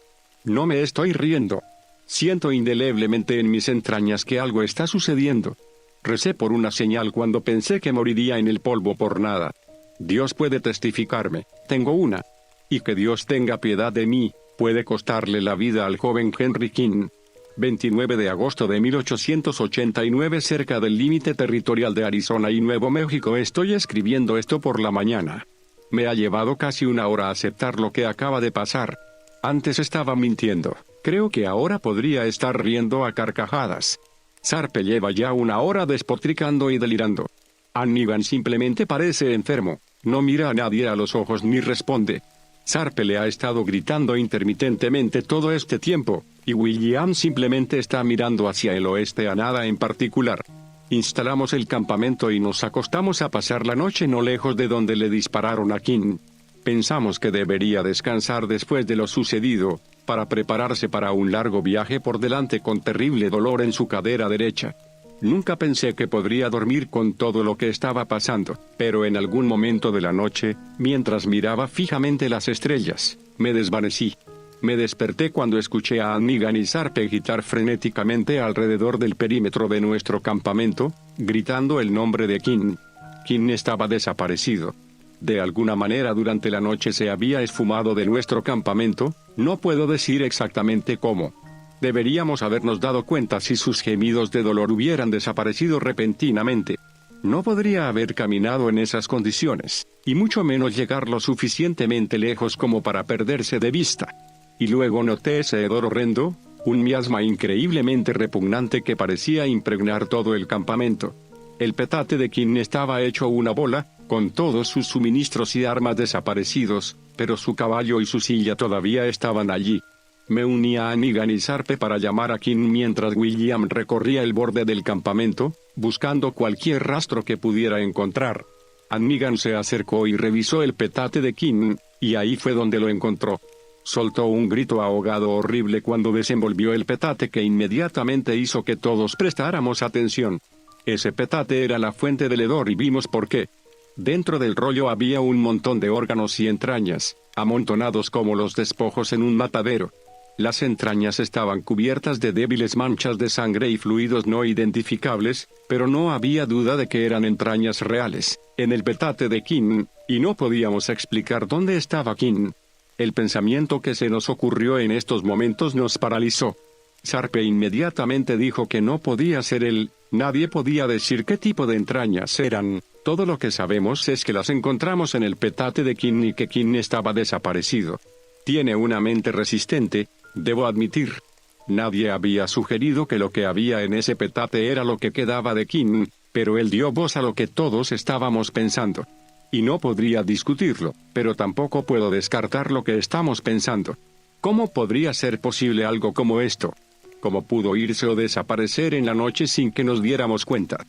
No me estoy riendo. Siento indeleblemente en mis entrañas que algo está sucediendo. Recé por una señal cuando pensé que moriría en el polvo por nada. Dios puede testificarme, tengo una. Y que Dios tenga piedad de mí, puede costarle la vida al joven Henry King. 29 de agosto de 1889 cerca del límite territorial de Arizona y Nuevo México. Estoy escribiendo esto por la mañana. Me ha llevado casi 1 hora aceptar lo que acaba de pasar. Antes estaba mintiendo. Creo que ahora podría estar riendo a carcajadas. Sarpe lleva ya 1 hora despotricando y delirando. Hannigan simplemente parece enfermo. No mira a nadie a los ojos ni responde. Sarpe le ha estado gritando intermitentemente todo este tiempo, y William simplemente está mirando hacia el oeste a nada en particular. Instalamos el campamento y nos acostamos a pasar la noche no lejos de donde le dispararon a Kim. Pensamos que debería descansar después de lo sucedido, para prepararse para un largo viaje por delante con terrible dolor en su cadera derecha. Nunca pensé que podría dormir con todo lo que estaba pasando, pero en algún momento de la noche, mientras miraba fijamente las estrellas, me desvanecí. Me desperté cuando escuché a Annigan y Sarpe gritar frenéticamente alrededor del perímetro de nuestro campamento, gritando el nombre de Kim. Kim estaba desaparecido. De alguna manera durante la noche se había esfumado de nuestro campamento, no puedo decir exactamente cómo. Deberíamos habernos dado cuenta si sus gemidos de dolor hubieran desaparecido repentinamente. No podría haber caminado en esas condiciones, y mucho menos llegar lo suficientemente lejos como para perderse de vista. Y luego noté ese hedor horrendo, un miasma increíblemente repugnante que parecía impregnar todo el campamento. El petate de Kim estaba hecho una bola, con todos sus suministros y armas desaparecidos, pero su caballo y su silla todavía estaban allí. Me uní a Annigan y Sarpe para llamar a Kim mientras William recorría el borde del campamento, buscando cualquier rastro que pudiera encontrar. Annigan se acercó y revisó el petate de Kim, y ahí fue donde lo encontró. Soltó un grito ahogado horrible cuando desenvolvió el petate que inmediatamente hizo que todos prestáramos atención. Ese petate era la fuente del hedor y vimos por qué. Dentro del rollo había un montón de órganos y entrañas, amontonados como los despojos en un matadero. Las entrañas estaban cubiertas de débiles manchas de sangre y fluidos no identificables, pero no había duda de que eran entrañas reales, en el petate de Kim, y no podíamos explicar dónde estaba Kim. El pensamiento que se nos ocurrió en estos momentos nos paralizó. Sarpe inmediatamente dijo que no podía ser él, nadie podía decir qué tipo de entrañas eran, todo lo que sabemos es que las encontramos en el petate de Kim y que Kim estaba desaparecido. Tiene una mente resistente, debo admitir. Nadie había sugerido que lo que había en ese petate era lo que quedaba de Kim, pero él dio voz a lo que todos estábamos pensando. Y no podría discutirlo, pero tampoco puedo descartar lo que estamos pensando. ¿Cómo podría ser posible algo como esto? ¿Cómo pudo irse o desaparecer en la noche sin que nos diéramos cuenta?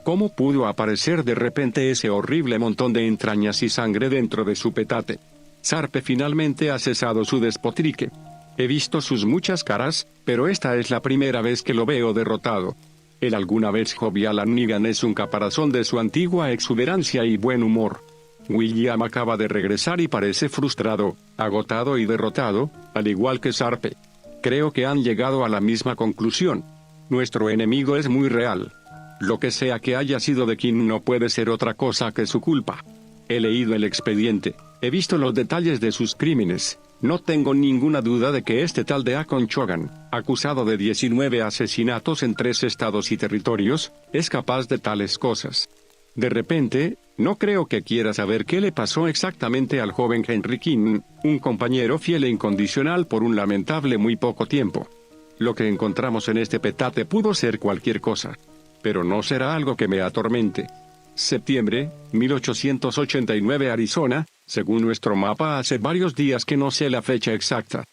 ¿Cómo pudo aparecer de repente ese horrible montón de entrañas y sangre dentro de su petate? Sarpe finalmente ha cesado su despotrique. He visto sus muchas caras, pero esta es la primera vez que lo veo derrotado. El alguna vez jovial Annigan es un caparazón de su antigua exuberancia y buen humor. William acaba de regresar y parece frustrado, agotado y derrotado, al igual que Sarpe. Creo que han llegado a la misma conclusión. Nuestro enemigo es muy real. Lo que sea que haya sido de Kim no puede ser otra cosa que su culpa. He leído el expediente, he visto los detalles de sus crímenes. No tengo ninguna duda de que este tal Deacon Chogan, acusado de 19 asesinatos en 3 estados y territorios, es capaz de tales cosas. De repente, no creo que quiera saber qué le pasó exactamente al joven Henry Kim, un compañero fiel e incondicional por un lamentable muy poco tiempo. Lo que encontramos en este petate pudo ser cualquier cosa, pero no será algo que me atormente. Septiembre, 1889 Arizona, según nuestro mapa hace varios días que no sé la fecha exacta.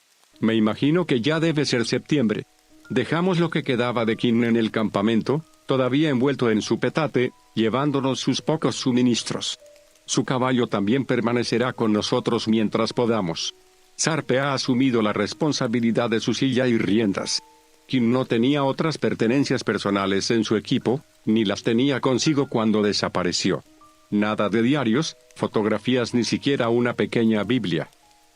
Me imagino que ya debe ser septiembre. Dejamos lo que quedaba de Kim en el campamento, todavía envuelto en su petate, llevándonos sus pocos suministros. Su caballo también permanecerá con nosotros mientras podamos. Sarpe ha asumido la responsabilidad de su silla y riendas. Kim no tenía otras pertenencias personales en su equipo, ni las tenía consigo cuando desapareció. Nada de diarios, fotografías ni siquiera una pequeña Biblia.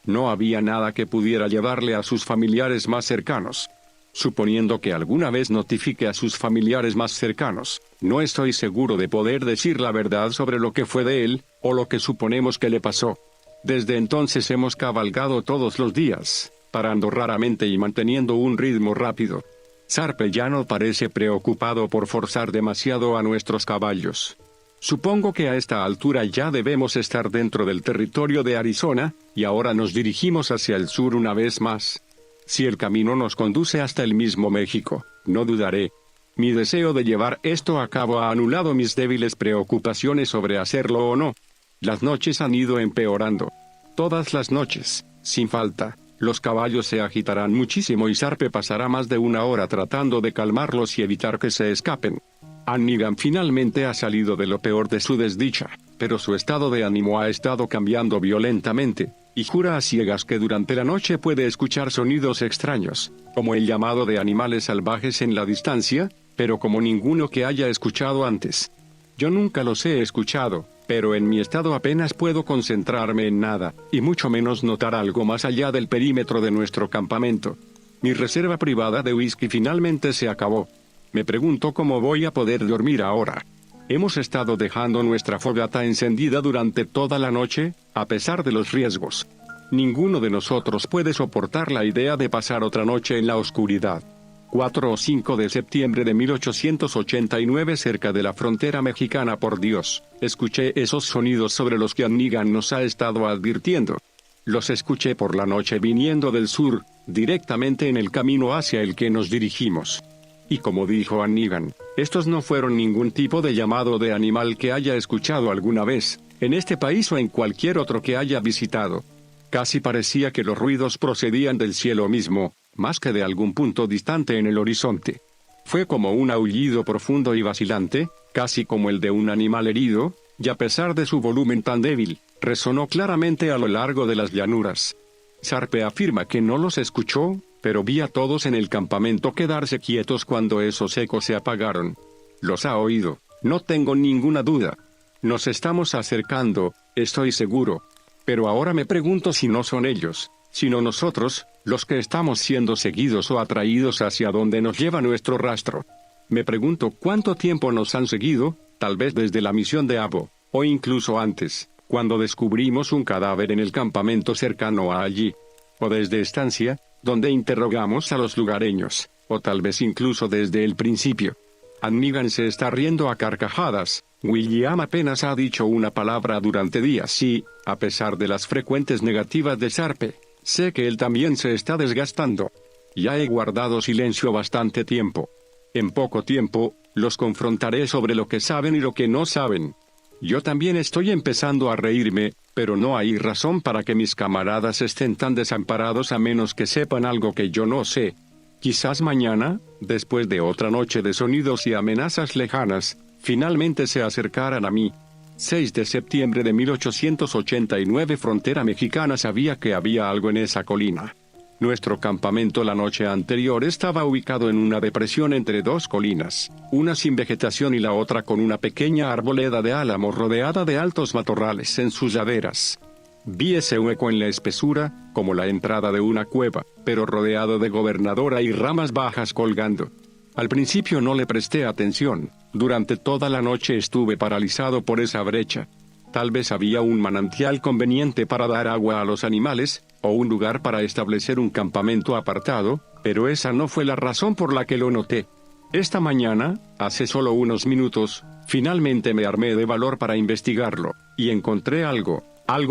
No había nada que pudiera llevarle a sus familiares más cercanos. Suponiendo que alguna vez notifique a sus familiares más cercanos, no estoy seguro de poder decir la verdad sobre lo que fue de él, o lo que suponemos que le pasó. Desde entonces hemos cabalgado todos los días, parando raramente y manteniendo un ritmo rápido. Sarpe ya no parece preocupado por forzar demasiado a nuestros caballos. Supongo que a esta altura ya debemos estar dentro del territorio de Arizona, y ahora nos dirigimos hacia el sur una vez más. Si el camino nos conduce hasta el mismo México, no dudaré. Mi deseo de llevar esto a cabo ha anulado mis débiles preocupaciones sobre hacerlo o no. Las noches han ido empeorando. Todas las noches, sin falta, los caballos se agitarán muchísimo y Sharpe pasará más de una hora tratando de calmarlos y evitar que se escapen. Hannigan finalmente ha salido de lo peor de su desdicha, pero su estado de ánimo ha estado cambiando violentamente, y jura a ciegas que durante la noche puede escuchar sonidos extraños, como el llamado de animales salvajes en la distancia, pero como ninguno que haya escuchado antes. Yo nunca los he escuchado, pero en mi estado apenas puedo concentrarme en nada, y mucho menos notar algo más allá del perímetro de nuestro campamento. Mi reserva privada de whisky finalmente se acabó. Me pregunto cómo voy a poder dormir ahora. Hemos estado dejando nuestra fogata encendida durante toda la noche, a pesar de los riesgos. Ninguno de nosotros puede soportar la idea de pasar otra noche en la oscuridad. 4 o 5 de septiembre de 1889 cerca de la frontera mexicana. Por Dios, escuché esos sonidos sobre los que Hannigan nos ha estado advirtiendo. Los escuché por la noche viniendo del sur, directamente en el camino hacia el que nos dirigimos. Y como dijo Hannigan, estos no fueron ningún tipo de llamado de animal que haya escuchado alguna vez, en este país o en cualquier otro que haya visitado. Casi parecía que los ruidos procedían del cielo mismo, más que de algún punto distante en el horizonte. Fue como un aullido profundo y vacilante, casi como el de un animal herido, y a pesar de su volumen tan débil, resonó claramente a lo largo de las llanuras. Sharpe afirma que no los escuchó, pero vi a todos en el campamento quedarse quietos cuando esos ecos se apagaron. Los ha oído, no tengo ninguna duda. Nos estamos acercando, estoy seguro. Pero ahora me pregunto si no son ellos, sino nosotros, los que estamos siendo seguidos o atraídos hacia donde nos lleva nuestro rastro. Me pregunto cuánto tiempo nos han seguido, tal vez desde la misión de Abo, o incluso antes, cuando descubrimos un cadáver en el campamento cercano a allí. O desde Estancia, donde interrogamos a los lugareños, o tal vez incluso desde el principio. Hannigan se está riendo a carcajadas. William apenas ha dicho una palabra durante días y, a pesar de las frecuentes negativas de Sharpe, sé que él también se está desgastando. Ya he guardado silencio bastante tiempo. En poco tiempo, los confrontaré sobre lo que saben y lo que no saben. Yo también estoy empezando a reírme, pero no hay razón para que mis camaradas estén tan desamparados a menos que sepan algo que yo no sé. Quizás mañana, después de otra noche de sonidos y amenazas lejanas, finalmente se acercaran a mí. 6 de septiembre de 1889 frontera mexicana. Sabía que había algo en esa colina. Nuestro campamento la noche anterior estaba ubicado en una depresión entre dos colinas, una sin vegetación y la otra con una pequeña arboleda de álamos rodeada de altos matorrales en sus laderas. Vi ese hueco en la espesura, como la entrada de una cueva, pero rodeado de gobernadora y ramas bajas colgando. Al principio no le presté atención. Durante toda la noche estuve paralizado por esa brecha. Tal vez había un manantial conveniente para dar agua a los animales, o un lugar para establecer un campamento apartado, pero esa no fue la razón por la que lo noté. Esta mañana, hace solo unos minutos, finalmente me armé de valor para investigarlo, y encontré algo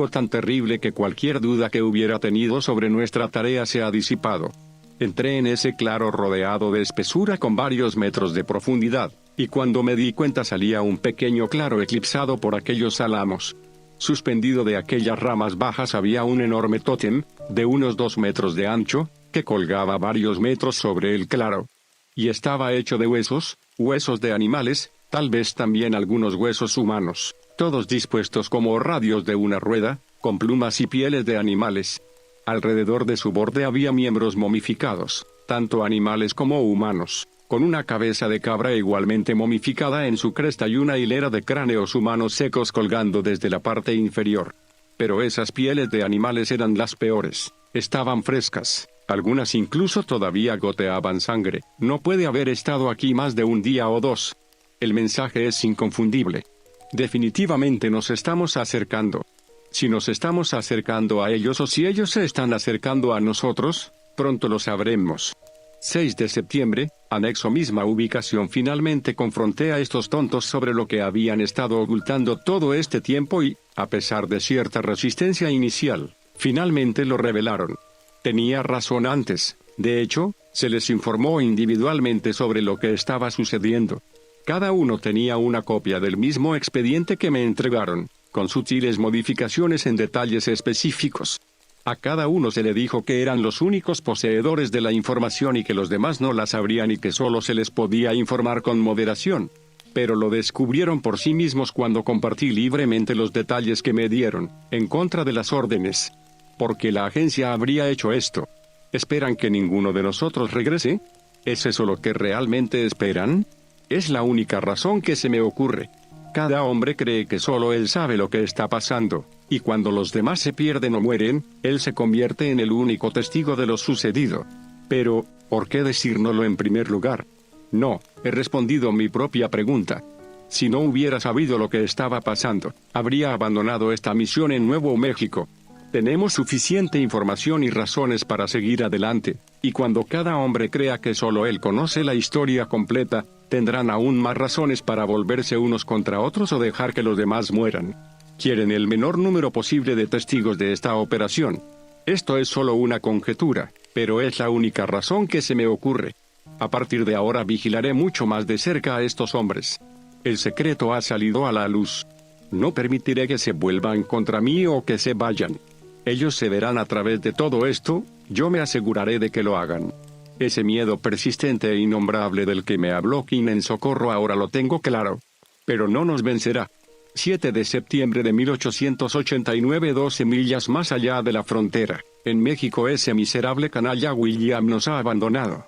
tan terrible que cualquier duda que hubiera tenido sobre nuestra tarea se ha disipado. Entré en ese claro rodeado de espesura con varios metros de profundidad, y cuando me di cuenta salía un pequeño claro eclipsado por aquellos álamos. Suspendido de aquellas ramas bajas había un enorme tótem, de unos 2 metros de ancho, que colgaba varios metros sobre el claro. Y estaba hecho de huesos de animales, tal vez también algunos huesos humanos, todos dispuestos como radios de una rueda, con plumas y pieles de animales. Alrededor de su borde había miembros momificados, tanto animales como humanos, con una cabeza de cabra igualmente momificada en su cresta y una hilera de cráneos humanos secos colgando desde la parte inferior. Pero esas pieles de animales eran las peores, estaban frescas, algunas incluso todavía goteaban sangre. No puede haber estado aquí más de un día o 2. El mensaje es inconfundible. Definitivamente nos estamos acercando. Si nos estamos acercando a ellos o si ellos se están acercando a nosotros, pronto lo sabremos. 6 de septiembre, anexo misma ubicación. Finalmente confronté a estos tontos sobre lo que habían estado ocultando todo este tiempo y, a pesar de cierta resistencia inicial, finalmente lo revelaron. Tenía razón antes. De hecho, se les informó individualmente sobre lo que estaba sucediendo. Cada uno tenía una copia del mismo expediente que me entregaron, con sutiles modificaciones en detalles específicos. A cada uno se le dijo que eran los únicos poseedores de la información y que los demás no la sabrían y que solo se les podía informar con moderación. Pero lo descubrieron por sí mismos cuando compartí libremente los detalles que me dieron, en contra de las órdenes. ¿Por qué la agencia habría hecho esto? ¿Esperan que ninguno de nosotros regrese? ¿Es eso lo que realmente esperan? Es la única razón que se me ocurre. Cada hombre cree que solo él sabe lo que está pasando, y cuando los demás se pierden o mueren, él se convierte en el único testigo de lo sucedido. Pero, ¿por qué decírnoslo en primer lugar? No, he respondido mi propia pregunta. Si no hubiera sabido lo que estaba pasando, habría abandonado esta misión en Nuevo México. Tenemos suficiente información y razones para seguir adelante, y cuando cada hombre crea que solo él conoce la historia completa, tendrán aún más razones para volverse unos contra otros o dejar que los demás mueran. Quieren el menor número posible de testigos de esta operación. Esto es solo una conjetura, pero es la única razón que se me ocurre. A partir de ahora vigilaré mucho más de cerca a estos hombres. El secreto ha salido a la luz. No permitiré que se vuelvan contra mí o que se vayan. Ellos se verán a través de todo esto, yo me aseguraré de que lo hagan. Ese miedo persistente e innombrable del que me habló King en socorro ahora lo tengo claro. Pero no nos vencerá. 7 de septiembre de 1889, 12 millas más allá de la frontera, en México, ese miserable canalla William nos ha abandonado.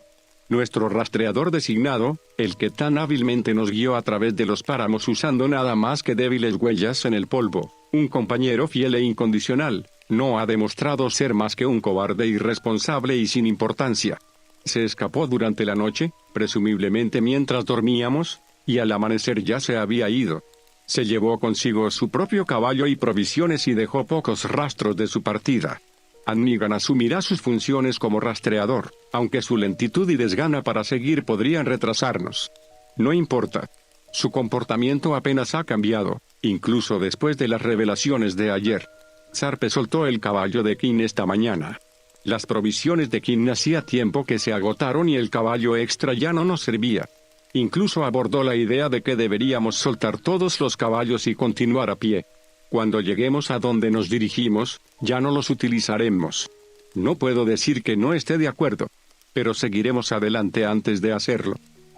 Nuestro rastreador designado, el que tan hábilmente nos guió a través de los páramos usando nada más que débiles huellas en el polvo, un compañero fiel e incondicional, no ha demostrado ser más que un cobarde irresponsable y sin importancia. Se escapó durante la noche, presumiblemente mientras dormíamos, y al amanecer ya se había ido. Se llevó consigo su propio caballo y provisiones y dejó pocos rastros de su partida. Hannigan asumirá sus funciones como rastreador, aunque su lentitud y desgana para seguir podrían retrasarnos. No importa. Su comportamiento apenas ha cambiado, incluso después de las revelaciones de ayer. Sarpe soltó el caballo de King esta mañana. Las provisiones de King hacía tiempo que se agotaron y el caballo extra ya no nos servía. Incluso abordó la idea de que deberíamos soltar todos los caballos y continuar a pie. Cuando lleguemos a donde nos dirigimos, ya no los utilizaremos. No puedo decir que no esté de acuerdo, pero seguiremos adelante antes de hacerlo.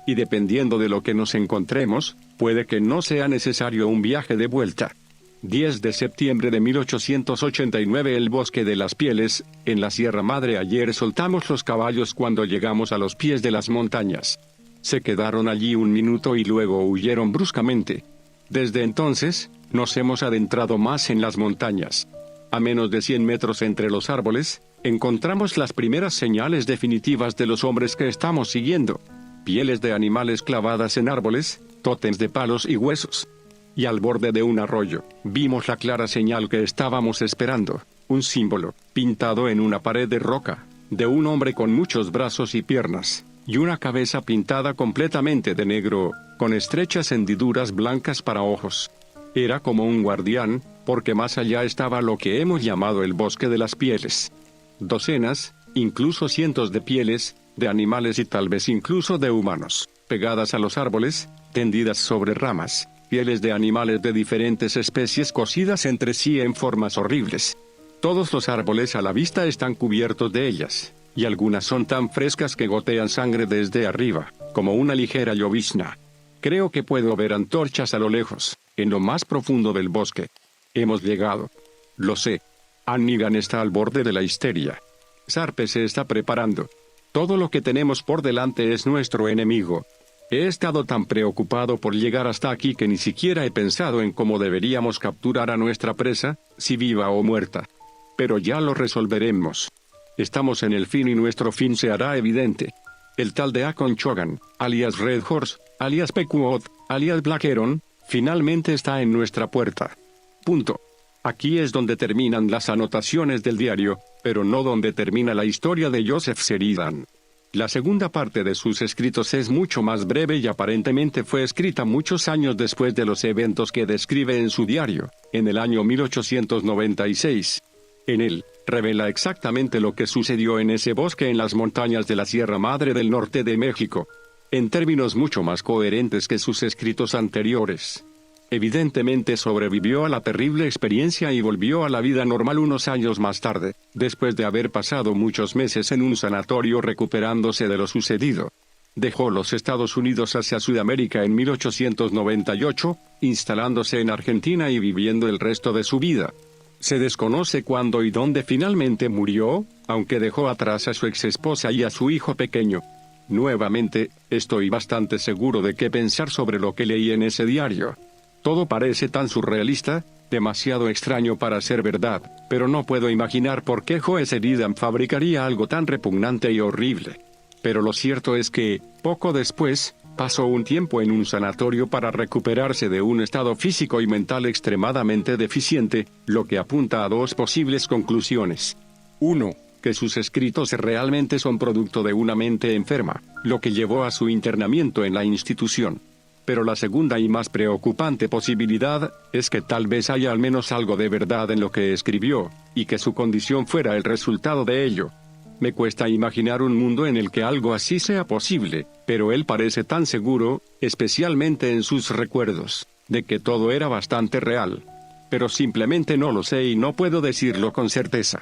Y dependiendo de lo que nos encontremos, puede que no sea necesario un viaje de vuelta. 10 de septiembre de 1889, el Bosque de las Pieles, en la Sierra Madre. Ayer soltamos los caballos cuando llegamos a los pies de las montañas. Se quedaron allí un minuto y luego huyeron bruscamente. Desde entonces, nos hemos adentrado más en las montañas. A menos de 100 metros entre los árboles, encontramos las primeras señales definitivas de los hombres que estamos siguiendo. Pieles de animales clavadas en árboles, tótems de palos y huesos. Y al borde de un arroyo, vimos la clara señal que estábamos esperando, un símbolo, pintado en una pared de roca, de un hombre con muchos brazos y piernas, y una cabeza pintada completamente de negro, con estrechas hendiduras blancas para ojos. Era como un guardián, porque más allá estaba lo que hemos llamado el Bosque de las Pieles. Docenas, incluso cientos de pieles, de animales y tal vez incluso de humanos, pegadas a los árboles, tendidas sobre ramas. Pieles de animales de diferentes especies cosidas entre sí en formas horribles. Todos los árboles a la vista están cubiertos de ellas, y algunas son tan frescas que gotean sangre desde arriba, como una ligera llovizna. Creo que puedo ver antorchas a lo lejos, en lo más profundo del bosque. Hemos llegado. Lo sé. Hannigan está al borde de la histeria. Sarpe se está preparando. Todo lo que tenemos por delante es nuestro enemigo. He estado tan preocupado por llegar hasta aquí que ni siquiera he pensado en cómo deberíamos capturar a nuestra presa, si viva o muerta. Pero ya lo resolveremos. Estamos en el fin y nuestro fin se hará evidente. El tal de Akon Chogan, alias Red Horse, alias Pequod, alias Black Heron, finalmente está en nuestra puerta. Punto. Aquí es donde terminan las anotaciones del diario, pero no donde termina la historia de Joseph Sheridan. La segunda parte de sus escritos es mucho más breve y aparentemente fue escrita muchos años después de los eventos que describe en su diario, en el año 1896. En él, revela exactamente lo que sucedió en ese bosque en las montañas de la Sierra Madre del norte de México, en términos mucho más coherentes que sus escritos anteriores. Evidentemente sobrevivió a la terrible experiencia y volvió a la vida normal unos años más tarde, después de haber pasado muchos meses en un sanatorio recuperándose de lo sucedido. Dejó los Estados Unidos hacia Sudamérica en 1898, instalándose en Argentina y viviendo el resto de su vida. Se desconoce cuándo y dónde finalmente murió, aunque dejó atrás a su exesposa y a su hijo pequeño. Nuevamente, estoy bastante seguro de qué pensar sobre lo que leí en ese diario. Todo parece tan surrealista, demasiado extraño para ser verdad, pero no puedo imaginar por qué Joe Sheridan fabricaría algo tan repugnante y horrible. Pero lo cierto es que, poco después, pasó un tiempo en un sanatorio para recuperarse de un estado físico y mental extremadamente deficiente, lo que apunta a dos posibles conclusiones. 1. Que sus escritos realmente son producto de una mente enferma, lo que llevó a su internamiento en la institución. Pero la segunda y más preocupante posibilidad es que tal vez haya al menos algo de verdad en lo que escribió, y que su condición fuera el resultado de ello. Me cuesta imaginar un mundo en el que algo así sea posible, pero él parece tan seguro, especialmente en sus recuerdos, de que todo era bastante real. Pero simplemente no lo sé y no puedo decirlo con certeza.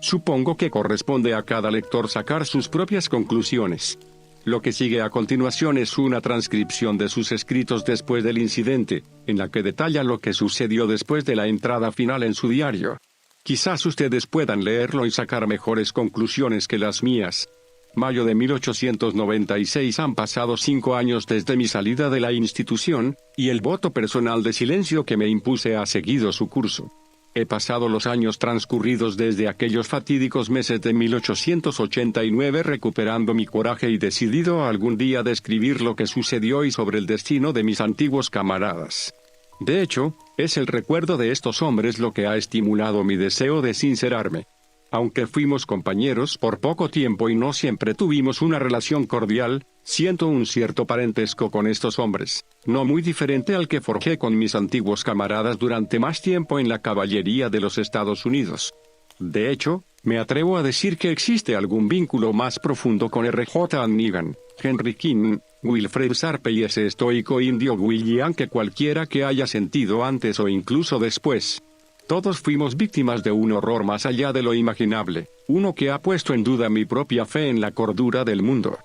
Supongo que corresponde a cada lector sacar sus propias conclusiones. Lo que sigue a continuación es una transcripción de sus escritos después del incidente, en la que detalla lo que sucedió después de la entrada final en su diario. Quizás ustedes puedan leerlo y sacar mejores conclusiones que las mías. Mayo de 1896. Han pasado 5 años desde mi salida de la institución, y el voto personal de silencio que me impuse ha seguido su curso. He pasado los años transcurridos desde aquellos fatídicos meses de 1889 recuperando mi coraje y decidido algún día describir lo que sucedió y sobre el destino de mis antiguos camaradas. De hecho, es el recuerdo de estos hombres lo que ha estimulado mi deseo de sincerarme. Aunque fuimos compañeros por poco tiempo y no siempre tuvimos una relación cordial, siento un cierto parentesco con estos hombres, no muy diferente al que forjé con mis antiguos camaradas durante más tiempo en la caballería de los Estados Unidos. De hecho, me atrevo a decir que existe algún vínculo más profundo con R.J. Hannigan, Henry King, Wilfred Sharpe y ese estoico indio William que cualquiera que haya sentido antes o incluso después. Todos fuimos víctimas de un horror más allá de lo imaginable, uno que ha puesto en duda mi propia fe en la cordura del mundo.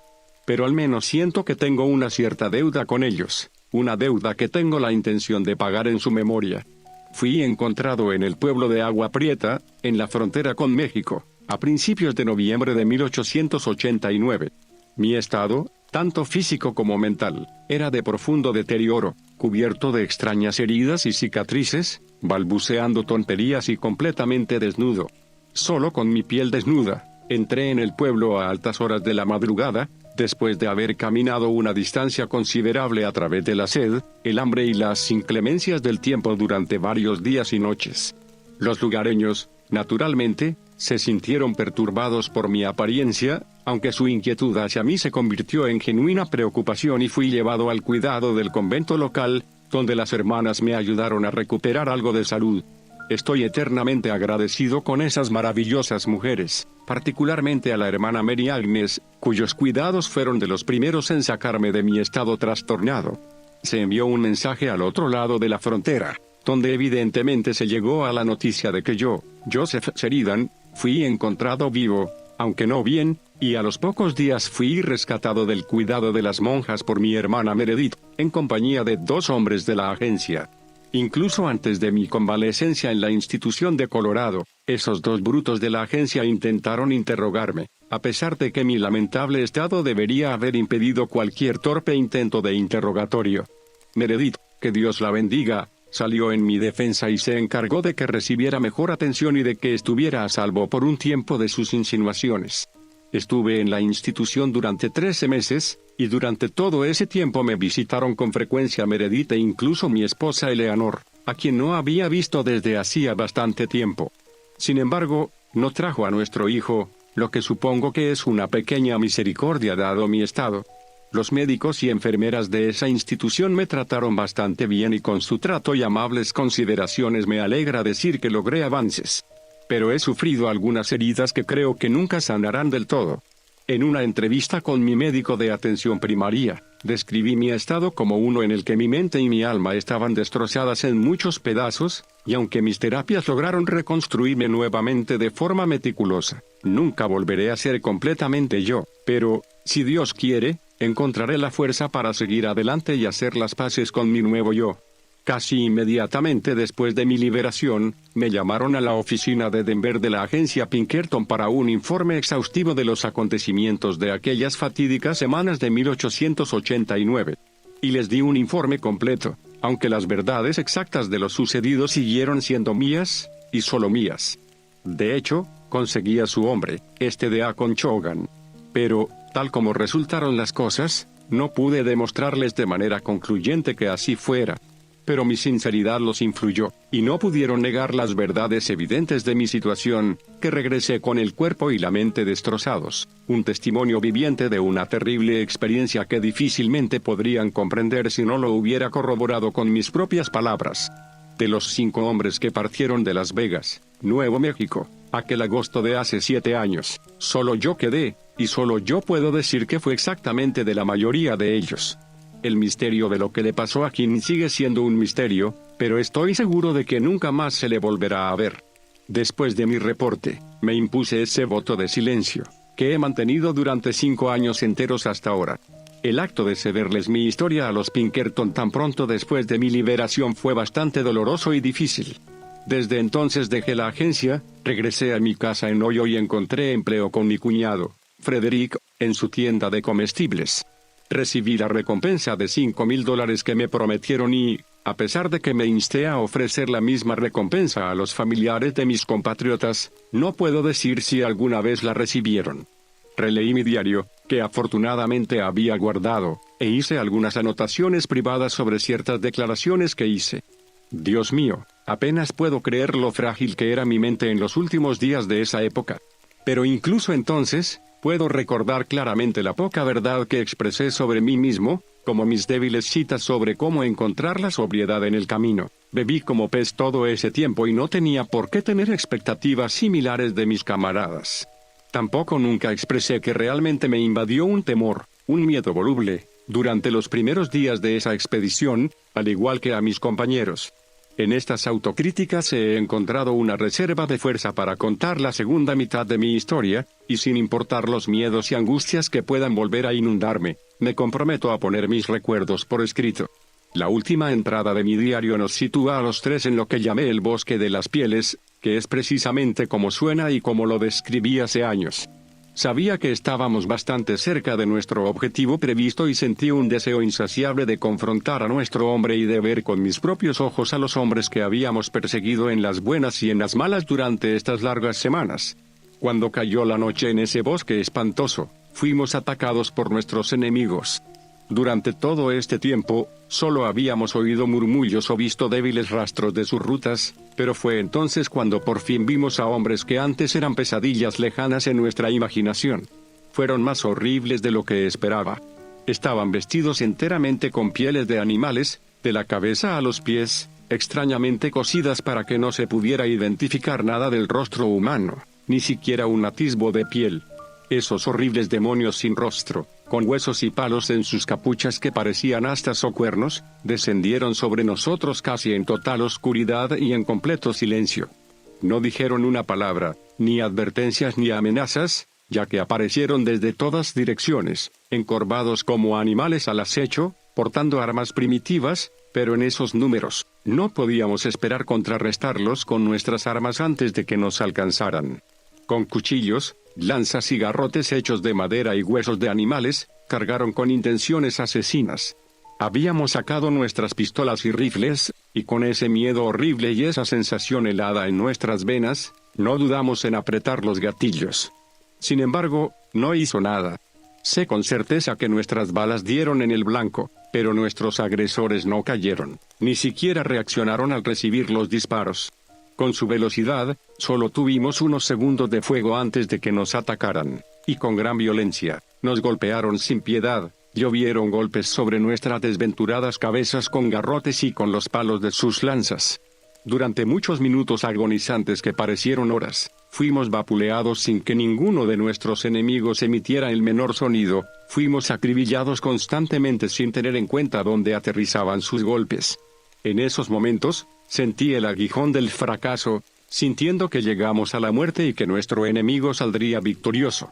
Pero al menos siento que tengo una cierta deuda con ellos, una deuda que tengo la intención de pagar en su memoria. Fui encontrado en el pueblo de Agua Prieta, en la frontera con México, a principios de noviembre de 1889. Mi estado, tanto físico como mental, era de profundo deterioro, cubierto de extrañas heridas y cicatrices, balbuceando tonterías y completamente desnudo. Solo con mi piel desnuda, entré en el pueblo a altas horas de la madrugada, después de haber caminado una distancia considerable a través de la sed, el hambre y las inclemencias del tiempo durante varios días y noches. Los lugareños, naturalmente, se sintieron perturbados por mi apariencia, aunque su inquietud hacia mí se convirtió en genuina preocupación y fui llevado al cuidado del convento local, donde las hermanas me ayudaron a recuperar algo de salud. Estoy eternamente agradecido con esas maravillosas mujeres, particularmente a la hermana Mary Agnes, cuyos cuidados fueron de los primeros en sacarme de mi estado trastornado. Se envió un mensaje al otro lado de la frontera, donde evidentemente se llegó a la noticia de que yo, Joseph Sheridan, fui encontrado vivo, aunque no bien, y a los pocos días fui rescatado del cuidado de las monjas por mi hermana Meredith, en compañía de 2 hombres de la agencia. Incluso antes de mi convalecencia en la institución de Colorado, esos 2 brutos de la agencia intentaron interrogarme, a pesar de que mi lamentable estado debería haber impedido cualquier torpe intento de interrogatorio. Meredith, que Dios la bendiga, salió en mi defensa y se encargó de que recibiera mejor atención y de que estuviera a salvo por un tiempo de sus insinuaciones. Estuve en la institución durante 13 meses, y durante todo ese tiempo me visitaron con frecuencia Meredith e incluso mi esposa Eleanor, a quien no había visto desde hacía bastante tiempo. Sin embargo, no trajo a nuestro hijo, lo que supongo que es una pequeña misericordia dado mi estado. Los médicos y enfermeras de esa institución me trataron bastante bien y con su trato y amables consideraciones me alegra decir que logré avances. Pero he sufrido algunas heridas que creo que nunca sanarán del todo. En una entrevista con mi médico de atención primaria, describí mi estado como uno en el que mi mente y mi alma estaban destrozadas en muchos pedazos, y aunque mis terapias lograron reconstruirme nuevamente de forma meticulosa, nunca volveré a ser completamente yo, pero, si Dios quiere, encontraré la fuerza para seguir adelante y hacer las paces con mi nuevo yo. Casi inmediatamente después de mi liberación, me llamaron a la oficina de Denver de la agencia Pinkerton para un informe exhaustivo de los acontecimientos de aquellas fatídicas semanas de 1889. Y les di un informe completo, aunque las verdades exactas de lo sucedido siguieron siendo mías, y solo mías. De hecho, conseguí a su hombre, Deacon Chogan. Pero, tal como resultaron las cosas, no pude demostrarles de manera concluyente que así fuera. Pero mi sinceridad los influyó, y no pudieron negar las verdades evidentes de mi situación, que regresé con el cuerpo y la mente destrozados, un testimonio viviente de una terrible experiencia que difícilmente podrían comprender si no lo hubiera corroborado con mis propias palabras. De los 5 hombres que partieron de Las Vegas, Nuevo México, aquel agosto de hace 7 años, solo yo quedé, y solo yo puedo decir que fue exactamente de la mayoría de ellos. El misterio de lo que le pasó a Kim sigue siendo un misterio, pero estoy seguro de que nunca más se le volverá a ver. Después de mi reporte, me impuse ese voto de silencio, que he mantenido durante 5 años enteros hasta ahora. El acto de cederles mi historia a los Pinkerton tan pronto después de mi liberación fue bastante doloroso y difícil. Desde entonces dejé la agencia, regresé a mi casa en Ohio y encontré empleo con mi cuñado, Frederick, en su tienda de comestibles. Recibí la recompensa de $5,000 que me prometieron y, a pesar de que me insté a ofrecer la misma recompensa a los familiares de mis compatriotas, no puedo decir si alguna vez la recibieron. Releí mi diario, que afortunadamente había guardado, e hice algunas anotaciones privadas sobre ciertas declaraciones que hice. Dios mío, apenas puedo creer lo frágil que era mi mente en los últimos días de esa época. Pero incluso entonces, puedo recordar claramente la poca verdad que expresé sobre mí mismo, como mis débiles citas sobre cómo encontrar la sobriedad en el camino. Bebí como pez todo ese tiempo y no tenía por qué tener expectativas similares de mis camaradas. Tampoco nunca expresé que realmente me invadió un temor, un miedo voluble, durante los primeros días de esa expedición, al igual que a mis compañeros. En estas autocríticas he encontrado una reserva de fuerza para contar la segunda mitad de mi historia, y sin importar los miedos y angustias que puedan volver a inundarme, me comprometo a poner mis recuerdos por escrito. La última entrada de mi diario nos sitúa a los 3 en lo que llamé el bosque de las pieles, que es precisamente como suena y como lo describí hace años. Sabía que estábamos bastante cerca de nuestro objetivo previsto y sentí un deseo insaciable de confrontar a nuestro hombre y de ver con mis propios ojos a los hombres que habíamos perseguido en las buenas y en las malas durante estas largas semanas. Cuando cayó la noche en ese bosque espantoso, fuimos atacados por nuestros enemigos. Durante todo este tiempo, solo habíamos oído murmullos o visto débiles rastros de sus rutas, pero fue entonces cuando por fin vimos a hombres que antes eran pesadillas lejanas en nuestra imaginación. Fueron más horribles de lo que esperaba. Estaban vestidos enteramente con pieles de animales, de la cabeza a los pies, extrañamente cosidas para que no se pudiera identificar nada del rostro humano, ni siquiera un atisbo de piel. Esos horribles demonios sin rostro, con huesos y palos en sus capuchas que parecían astas o cuernos, descendieron sobre nosotros casi en total oscuridad y en completo silencio. No dijeron una palabra, ni advertencias ni amenazas, ya que aparecieron desde todas direcciones, encorvados como animales al acecho, portando armas primitivas, pero en esos números, no podíamos esperar contrarrestarlos con nuestras armas antes de que nos alcanzaran. Con cuchillos, lanzas y garrotes hechos de madera y huesos de animales, cargaron con intenciones asesinas. Habíamos sacado nuestras pistolas y rifles, y con ese miedo horrible y esa sensación helada en nuestras venas, no dudamos en apretar los gatillos. Sin embargo, no hizo nada. Sé con certeza que nuestras balas dieron en el blanco, pero nuestros agresores no cayeron, ni siquiera reaccionaron al recibir los disparos. Con su velocidad, solo tuvimos unos segundos de fuego antes de que nos atacaran, y con gran violencia, nos golpearon sin piedad, llovieron golpes sobre nuestras desventuradas cabezas con garrotes y con los palos de sus lanzas. Durante muchos minutos agonizantes que parecieron horas, Fuimos vapuleados sin que ninguno de nuestros enemigos emitiera el menor sonido, fuimos acribillados constantemente sin tener en cuenta dónde aterrizaban sus golpes. En esos momentos, sentí el aguijón del fracaso, sintiendo que llegamos a la muerte y que nuestro enemigo saldría victorioso.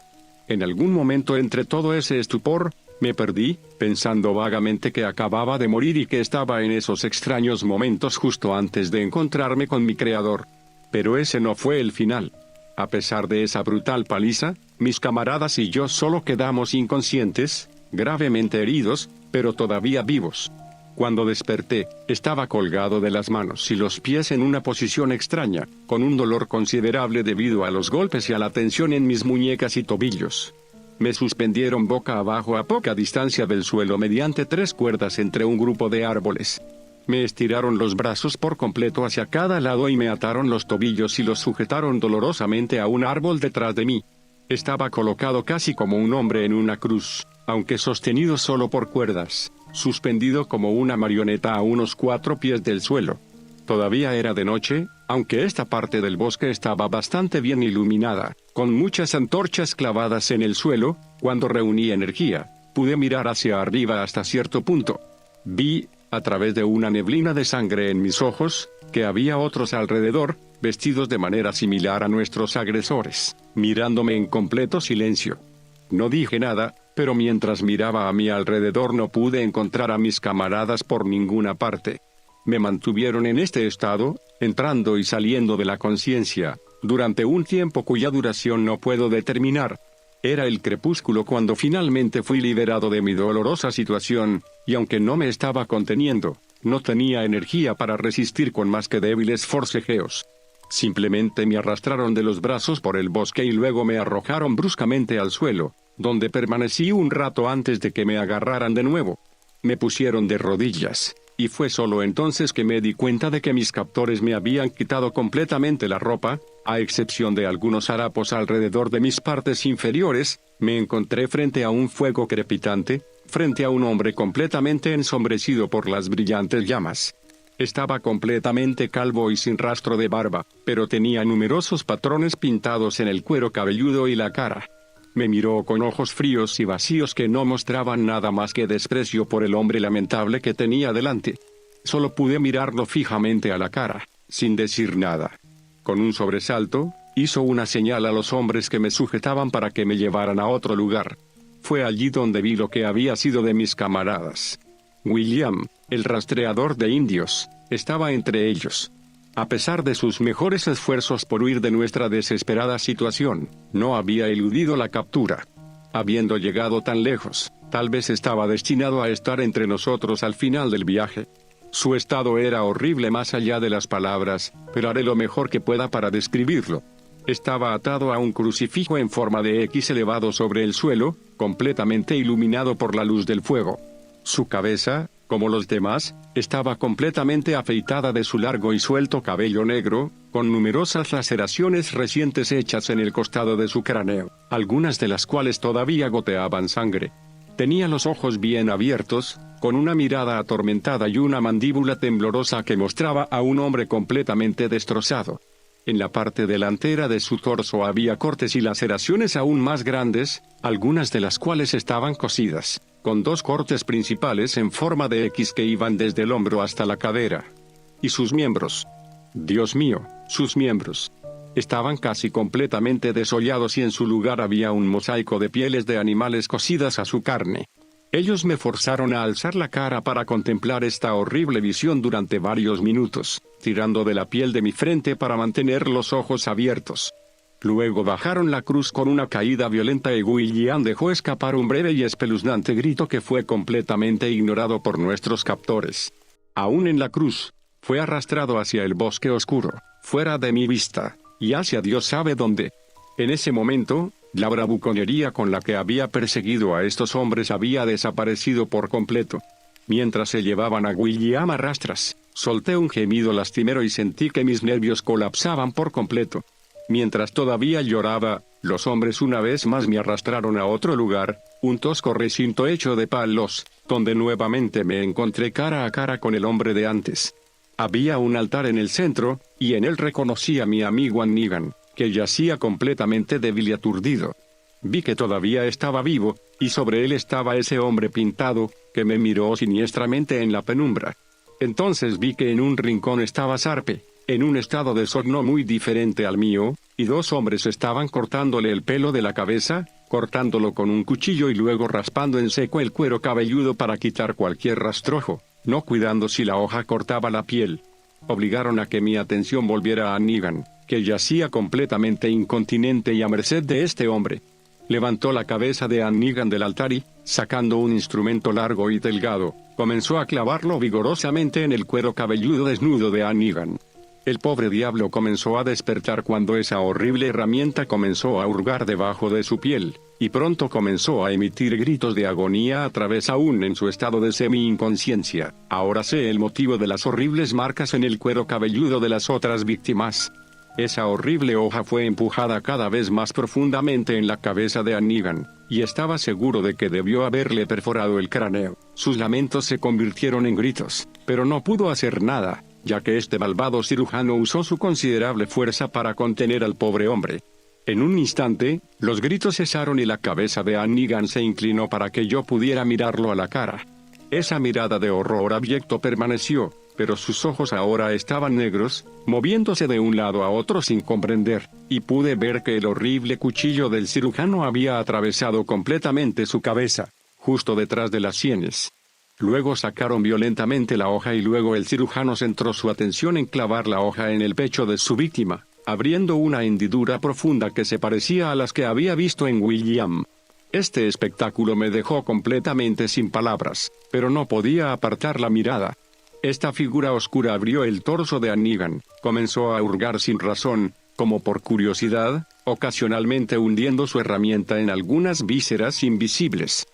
En algún momento entre todo ese estupor, me perdí, pensando vagamente que acababa de morir y que estaba en esos extraños momentos justo antes de encontrarme con mi Creador. Pero ese no fue el final. A pesar de esa brutal paliza, mis camaradas y yo solo quedamos inconscientes, gravemente heridos, pero todavía vivos. Cuando desperté, estaba colgado de las manos y los pies en una posición extraña, con un dolor considerable debido a los golpes y a la tensión en mis muñecas y tobillos. Me suspendieron boca abajo a poca distancia del suelo mediante 3 cuerdas entre un grupo de árboles. Me estiraron los brazos por completo hacia cada lado y me ataron los tobillos y los sujetaron dolorosamente a un árbol detrás de mí. Estaba colocado casi como un hombre en una cruz, aunque sostenido solo por cuerdas, suspendido como una marioneta a unos 4 pies del suelo. Todavía era de noche, aunque esta parte del bosque estaba bastante bien iluminada, con muchas antorchas clavadas en el suelo. Cuando reuní energía, pude mirar hacia arriba hasta cierto punto. Vi, a través de una neblina de sangre en mis ojos, que había otros alrededor, vestidos de manera similar a nuestros agresores, mirándome en completo silencio. No dije nada, pero mientras miraba a mi alrededor no pude encontrar a mis camaradas por ninguna parte. Me mantuvieron en este estado, entrando y saliendo de la conciencia, durante un tiempo cuya duración no puedo determinar. Era el crepúsculo cuando finalmente fui liberado de mi dolorosa situación, y aunque no me estaba conteniendo, no tenía energía para resistir con más que débiles forcejeos. Simplemente me arrastraron de los brazos por el bosque y luego me arrojaron bruscamente al suelo, donde permanecí un rato antes de que me agarraran de nuevo. Me pusieron de rodillas, y fue solo entonces que me di cuenta de que mis captores me habían quitado completamente la ropa. A excepción de algunos harapos alrededor de mis partes inferiores, me encontré frente a un fuego crepitante, frente a un hombre completamente ensombrecido por las brillantes llamas. Estaba completamente calvo y sin rastro de barba, pero tenía numerosos patrones pintados en el cuero cabelludo y la cara. Me miró con ojos fríos y vacíos que no mostraban nada más que desprecio por el hombre lamentable que tenía delante. Solo pude mirarlo fijamente a la cara, sin decir nada. Con un sobresalto, hizo una señal a los hombres que me sujetaban para que me llevaran a otro lugar. Fue allí donde vi lo que había sido de mis camaradas. William, el rastreador de indios, estaba entre ellos. A pesar de sus mejores esfuerzos por huir de nuestra desesperada situación, no había eludido la captura. Habiendo llegado tan lejos, tal vez estaba destinado a estar entre nosotros al final del viaje. Su estado era horrible más allá de las palabras, pero haré lo mejor que pueda para describirlo. Estaba atado a un crucifijo en forma de X elevado sobre el suelo, completamente iluminado por la luz del fuego. Su cabeza, como los demás, estaba completamente afeitada de su largo y suelto cabello negro, con numerosas laceraciones recientes hechas en el costado de su cráneo, algunas de las cuales todavía goteaban sangre. Tenía los ojos bien abiertos, con una mirada atormentada y una mandíbula temblorosa que mostraba a un hombre completamente destrozado. En la parte delantera de su torso había cortes y laceraciones aún más grandes, algunas de las cuales estaban cosidas, con 2 cortes principales en forma de X que iban desde el hombro hasta la cadera. Y sus miembros. Dios mío, sus miembros. Estaban casi completamente desollados y en su lugar había un mosaico de pieles de animales cosidas a su carne. Ellos me forzaron a alzar la cara para contemplar esta horrible visión durante varios minutos, tirando de la piel de mi frente para mantener los ojos abiertos. Luego bajaron la cruz con una caída violenta y William dejó escapar un breve y espeluznante grito que fue completamente ignorado por nuestros captores. Aún en la cruz, fue arrastrado hacia el bosque oscuro, fuera de mi vista, y hacia Dios sabe dónde. En ese momento, la bravuconería con la que había perseguido a estos hombres había desaparecido por completo. Mientras se llevaban a William a rastras, solté un gemido lastimero y sentí que mis nervios colapsaban por completo. Mientras todavía lloraba, los hombres una vez más me arrastraron a otro lugar, un tosco recinto hecho de palos, donde nuevamente me encontré cara a cara con el hombre de antes. Había un altar en el centro, y en él reconocí a mi amigo Annigan, que yacía completamente débil y aturdido. Vi que todavía estaba vivo, y sobre él estaba ese hombre pintado, que me miró siniestramente en la penumbra. Entonces vi que en un rincón estaba Sarpe, en un estado de sorno muy diferente al mío, y dos hombres estaban cortándole el pelo de la cabeza, cortándolo con un cuchillo y luego raspando en seco el cuero cabelludo para quitar cualquier rastrojo, no cuidando si la hoja cortaba la piel. Obligaron a que mi atención volviera a Negan, que yacía completamente incontinente y a merced de este hombre. Levantó la cabeza de Negan del altar y, sacando un instrumento largo y delgado, comenzó a clavarlo vigorosamente en el cuero cabelludo desnudo de Negan. El pobre diablo comenzó a despertar cuando esa horrible herramienta comenzó a hurgar debajo de su piel, y pronto comenzó a emitir gritos de agonía a través aún en su estado de semi-inconsciencia. Ahora sé el motivo de las horribles marcas en el cuero cabelludo de las otras víctimas. Esa horrible hoja fue empujada cada vez más profundamente en la cabeza de Negan, y estaba seguro de que debió haberle perforado el cráneo. Sus lamentos se convirtieron en gritos, pero no pudo hacer nada, ya que este malvado cirujano usó su considerable fuerza para contener al pobre hombre. En un instante, los gritos cesaron y la cabeza de Negan se inclinó para que yo pudiera mirarlo a la cara. Esa mirada de horror abyecto permaneció, pero sus ojos ahora estaban negros, moviéndose de un lado a otro sin comprender, y pude ver que el horrible cuchillo del cirujano había atravesado completamente su cabeza, justo detrás de las sienes. Luego sacaron violentamente la hoja y luego el cirujano centró su atención en clavar la hoja en el pecho de su víctima, abriendo una hendidura profunda que se parecía a las que había visto en William. Este espectáculo me dejó completamente sin palabras, pero no podía apartar la mirada. Esta figura oscura abrió el torso de Negan, comenzó a hurgar sin razón, como por curiosidad, ocasionalmente hundiendo su herramienta en algunas vísceras invisibles.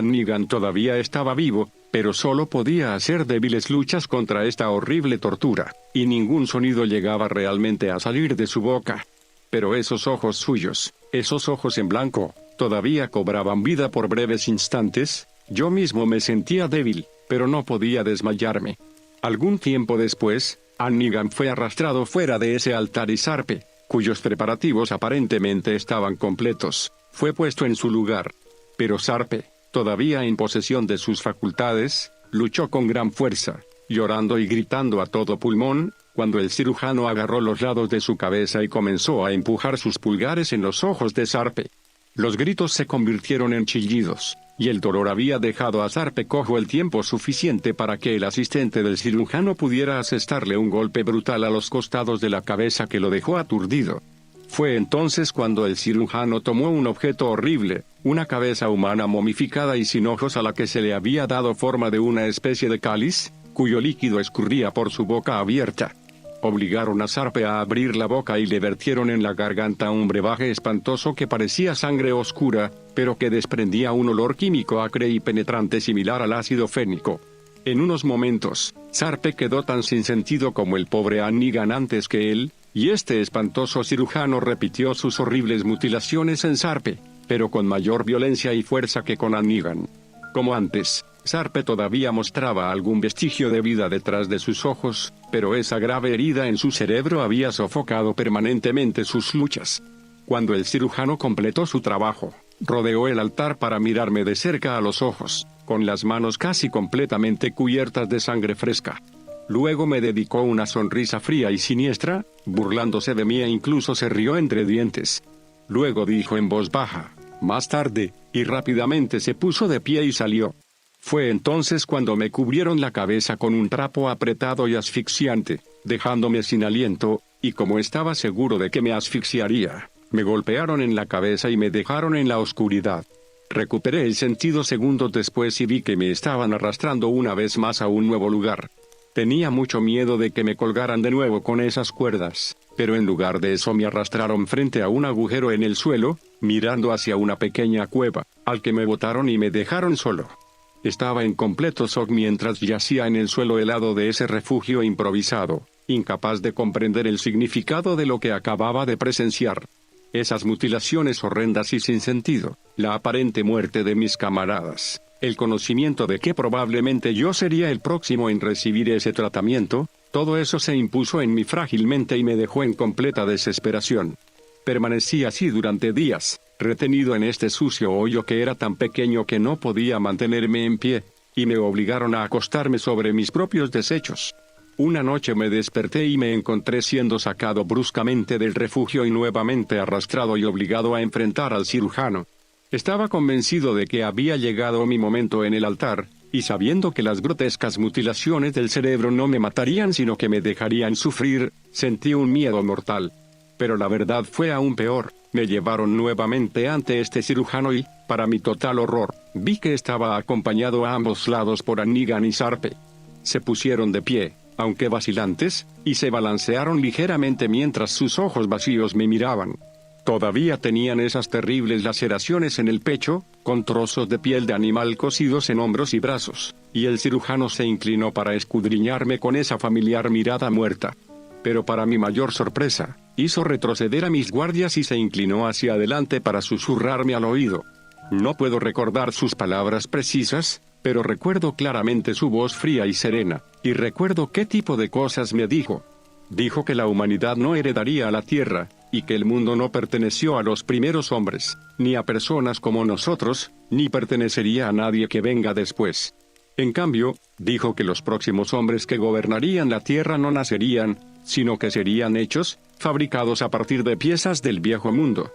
Negan todavía estaba vivo, pero solo podía hacer débiles luchas contra esta horrible tortura, y ningún sonido llegaba realmente a salir de su boca. Pero esos ojos suyos, esos ojos en blanco, todavía cobraban vida por breves instantes. Yo mismo me sentía débil, pero no podía desmayarme. Algún tiempo después, Negan fue arrastrado fuera de ese altar y Sarpe, cuyos preparativos aparentemente estaban completos, fue puesto en su lugar. Pero Sarpe, todavía en posesión de sus facultades, luchó con gran fuerza, llorando y gritando a todo pulmón, cuando el cirujano agarró los lados de su cabeza y comenzó a empujar sus pulgares en los ojos de Sarpe. Los gritos se convirtieron en chillidos, y el dolor había dejado a Sarpe cojo el tiempo suficiente para que el asistente del cirujano pudiera asestarle un golpe brutal a los costados de la cabeza que lo dejó aturdido. Fue entonces cuando el cirujano tomó un objeto horrible, una cabeza humana momificada y sin ojos a la que se le había dado forma de una especie de cáliz, cuyo líquido escurría por su boca abierta. Obligaron a Sarpe a abrir la boca y le vertieron en la garganta un brebaje espantoso que parecía sangre oscura, pero que desprendía un olor químico acre y penetrante similar al ácido fénico. En unos momentos, Sarpe quedó tan sin sentido como el pobre Negan antes que él, y este espantoso cirujano repitió sus horribles mutilaciones en Sarpe, pero con mayor violencia y fuerza que con Negan. Como antes, Sarpe todavía mostraba algún vestigio de vida detrás de sus ojos, pero esa grave herida en su cerebro había sofocado permanentemente sus luchas. Cuando el cirujano completó su trabajo, rodeó el altar para mirarme de cerca a los ojos, con las manos casi completamente cubiertas de sangre fresca. Luego me dedicó una sonrisa fría y siniestra, burlándose de mí e incluso se rió entre dientes. Luego dijo en voz baja, «Más tarde», y rápidamente se puso de pie y salió. Fue entonces cuando me cubrieron la cabeza con un trapo apretado y asfixiante, dejándome sin aliento, y como estaba seguro de que me asfixiaría, me golpearon en la cabeza y me dejaron en la oscuridad. Recuperé el sentido segundos después y vi que me estaban arrastrando una vez más a un nuevo lugar. Tenía mucho miedo de que me colgaran de nuevo con esas cuerdas, pero en lugar de eso me arrastraron frente a un agujero en el suelo, mirando hacia una pequeña cueva, al que me botaron y me dejaron solo. Estaba en completo shock mientras yacía en el suelo helado de ese refugio improvisado, incapaz de comprender el significado de lo que acababa de presenciar. Esas mutilaciones horrendas y sin sentido, la aparente muerte de mis camaradas, el conocimiento de que probablemente yo sería el próximo en recibir ese tratamiento, todo eso se impuso en mi frágil mente y me dejó en completa desesperación. Permanecí así durante días, retenido en este sucio hoyo que era tan pequeño que no podía mantenerme en pie, y me obligaron a acostarme sobre mis propios desechos. Una noche me desperté y me encontré siendo sacado bruscamente del refugio y nuevamente arrastrado y obligado a enfrentar al cirujano. Estaba convencido de que había llegado mi momento en el altar, y sabiendo que las grotescas mutilaciones del cerebro no me matarían sino que me dejarían sufrir, sentí un miedo mortal. Pero la verdad fue aún peor. Me llevaron nuevamente ante este cirujano y, para mi total horror, vi que estaba acompañado a ambos lados por Annigan y Sarpe. Se pusieron de pie, aunque vacilantes, y se balancearon ligeramente mientras sus ojos vacíos me miraban. Todavía tenían esas terribles laceraciones en el pecho, con trozos de piel de animal cosidos en hombros y brazos, y el cirujano se inclinó para escudriñarme con esa familiar mirada muerta. Pero para mi mayor sorpresa, hizo retroceder a mis guardias y se inclinó hacia adelante para susurrarme al oído. No puedo recordar sus palabras precisas, pero recuerdo claramente su voz fría y serena, y recuerdo qué tipo de cosas me dijo. Dijo que la humanidad no heredaría a la tierra, y que el mundo no perteneció a los primeros hombres, ni a personas como nosotros, ni pertenecería a nadie que venga después. En cambio, dijo que los próximos hombres que gobernarían la tierra no nacerían, sino que serían hechos, fabricados a partir de piezas del viejo mundo.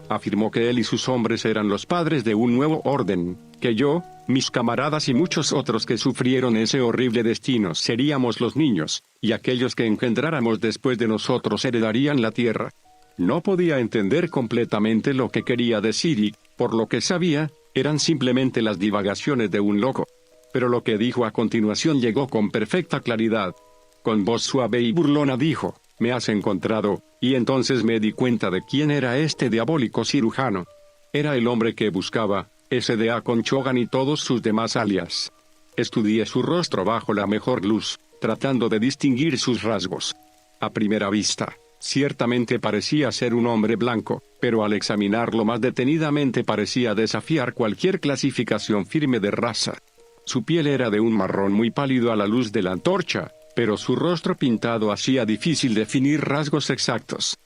Afirmó que él y sus hombres eran los padres de un nuevo orden, que yo, mis camaradas y muchos otros que sufrieron ese horrible destino seríamos los niños, y aquellos que engendráramos después de nosotros heredarían la tierra. No podía entender completamente lo que quería decir y, por lo que sabía, eran simplemente las divagaciones de un loco. Pero lo que dijo a continuación llegó con perfecta claridad. Con voz suave y burlona dijo: «Me has encontrado», y entonces me di cuenta de quién era este diabólico cirujano. Era el hombre que buscaba, SDA con Chogan y todos sus demás alias. Estudié su rostro bajo la mejor luz, tratando de distinguir sus rasgos. A primera vista, ciertamente parecía ser un hombre blanco, pero al examinarlo más detenidamente parecía desafiar cualquier clasificación firme de raza. Su piel era de un marrón muy pálido a la luz de la antorcha, pero su rostro pintado hacía difícil definir rasgos exactos.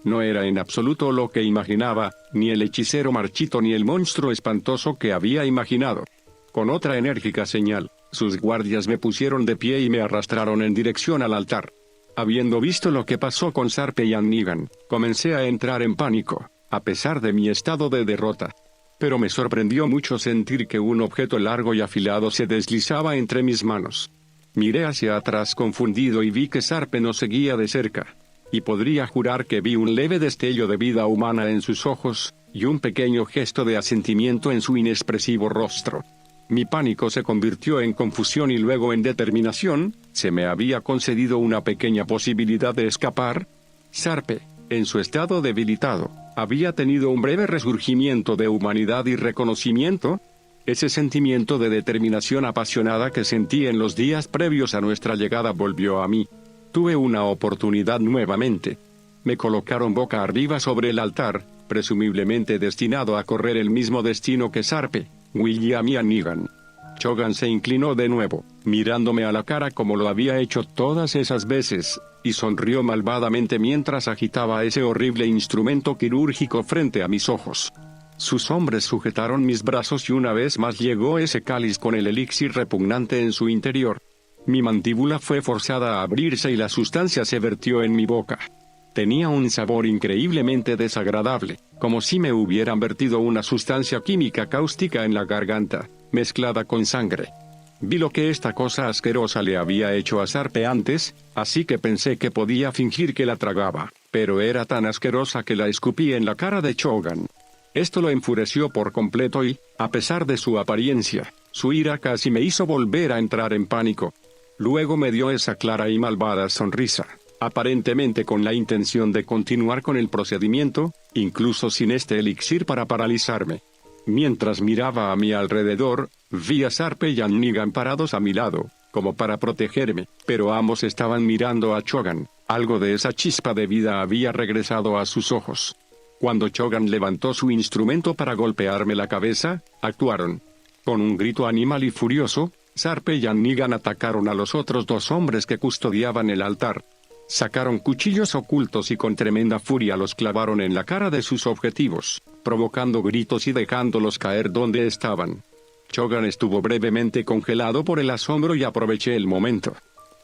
No era en absoluto lo que imaginaba, ni el hechicero marchito ni el monstruo espantoso que había imaginado. Con otra enérgica señal, sus guardias me pusieron de pie y me arrastraron en dirección al altar. Habiendo visto lo que pasó con Sarpe y Annigan, comencé a entrar en pánico, a pesar de mi estado de derrota. Pero me sorprendió mucho sentir que un objeto largo y afilado se deslizaba entre mis manos. Miré hacia atrás confundido y vi que Sarpe nos seguía de cerca. Y podría jurar que vi un leve destello de vida humana en sus ojos, y un pequeño gesto de asentimiento en su inexpresivo rostro. Mi pánico se convirtió en confusión y luego en determinación. ¿Se me había concedido una pequeña posibilidad de escapar? Sarpe, en su estado debilitado, había tenido un breve resurgimiento de humanidad y reconocimiento. Ese sentimiento de determinación apasionada que sentí en los días previos a nuestra llegada volvió a mí. Tuve una oportunidad nuevamente. Me colocaron boca arriba sobre el altar, presumiblemente destinado a correr el mismo destino que Sarpe, William y Annigan. Chogan se inclinó de nuevo, mirándome a la cara como lo había hecho todas esas veces, y sonrió malvadamente mientras agitaba ese horrible instrumento quirúrgico frente a mis ojos. Sus hombres sujetaron mis brazos y una vez más llegó ese cáliz con el elixir repugnante en su interior. Mi mandíbula fue forzada a abrirse y la sustancia se vertió en mi boca. Tenía un sabor increíblemente desagradable, como si me hubieran vertido una sustancia química cáustica en la garganta, mezclada con sangre. Vi lo que esta cosa asquerosa le había hecho a Sarpe antes, así que pensé que podía fingir que la tragaba, pero era tan asquerosa que la escupí en la cara de Chogan. Esto lo enfureció por completo y, a pesar de su apariencia, su ira casi me hizo volver a entrar en pánico. Luego me dio esa clara y malvada sonrisa, aparentemente con la intención de continuar con el procedimiento, incluso sin este elixir para paralizarme. Mientras miraba a mi alrededor, vi a Sarpe y Annigan parados a mi lado, como para protegerme, pero ambos estaban mirando a Chogan. Algo de esa chispa de vida había regresado a sus ojos. Cuando Chogan levantó su instrumento para golpearme la cabeza, actuaron. Con un grito animal y furioso, Sarpe y Annigan atacaron a los otros dos hombres que custodiaban el altar. Sacaron cuchillos ocultos y con tremenda furia los clavaron en la cara de sus objetivos, provocando gritos y dejándolos caer donde estaban. Chogan estuvo brevemente congelado por el asombro y aproveché el momento.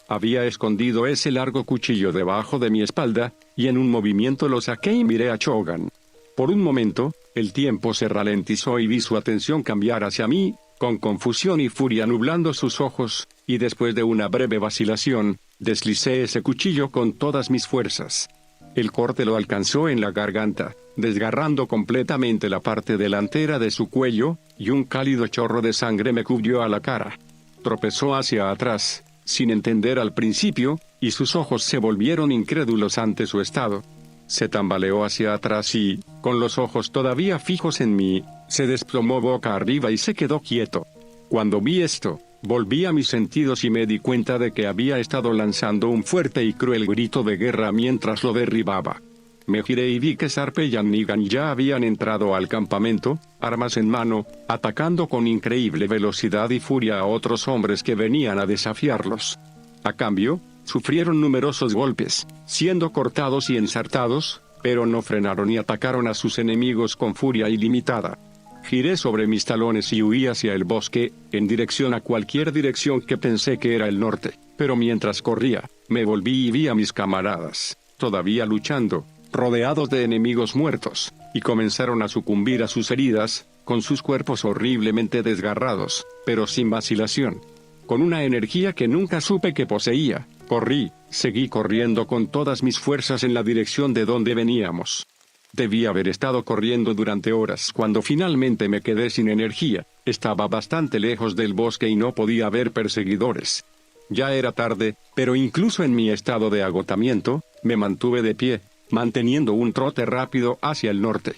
Había escondido ese largo cuchillo debajo de mi espalda, y en un movimiento lo saqué y miré a Chogan. Por un momento, el tiempo se ralentizó y vi su atención cambiar hacia mí, con confusión y furia nublando sus ojos, y después de una breve vacilación, deslicé ese cuchillo con todas mis fuerzas. El corte lo alcanzó en la garganta, desgarrando completamente la parte delantera de su cuello, y un cálido chorro de sangre me cubrió a la cara. Tropezó hacia atrás, sin entender al principio, y sus ojos se volvieron incrédulos ante su estado. Se tambaleó hacia atrás y, con los ojos todavía fijos en mí, se desplomó boca arriba y se quedó quieto. Cuando vi esto, volví a mis sentidos y me di cuenta de que había estado lanzando un fuerte y cruel grito de guerra mientras lo derribaba. Me giré y vi que Sarpe y Negan ya habían entrado al campamento, armas en mano, atacando con increíble velocidad y furia a otros hombres que venían a desafiarlos. A cambio, sufrieron numerosos golpes, siendo cortados y ensartados, pero no frenaron y atacaron a sus enemigos con furia ilimitada. Giré sobre mis talones y huí hacia el bosque, en dirección a cualquier dirección que pensé que era el norte, pero mientras corría, me volví y vi a mis camaradas, todavía luchando, rodeados de enemigos muertos, y comenzaron a sucumbir a sus heridas, con sus cuerpos horriblemente desgarrados, pero sin vacilación. Con una energía que nunca supe que poseía, seguí corriendo con todas mis fuerzas en la dirección de donde veníamos. Debí haber estado corriendo durante horas cuando finalmente me quedé sin energía, estaba bastante lejos del bosque y no podía ver perseguidores. Ya era tarde, pero incluso en mi estado de agotamiento, me mantuve de pie, manteniendo un trote rápido hacia el norte.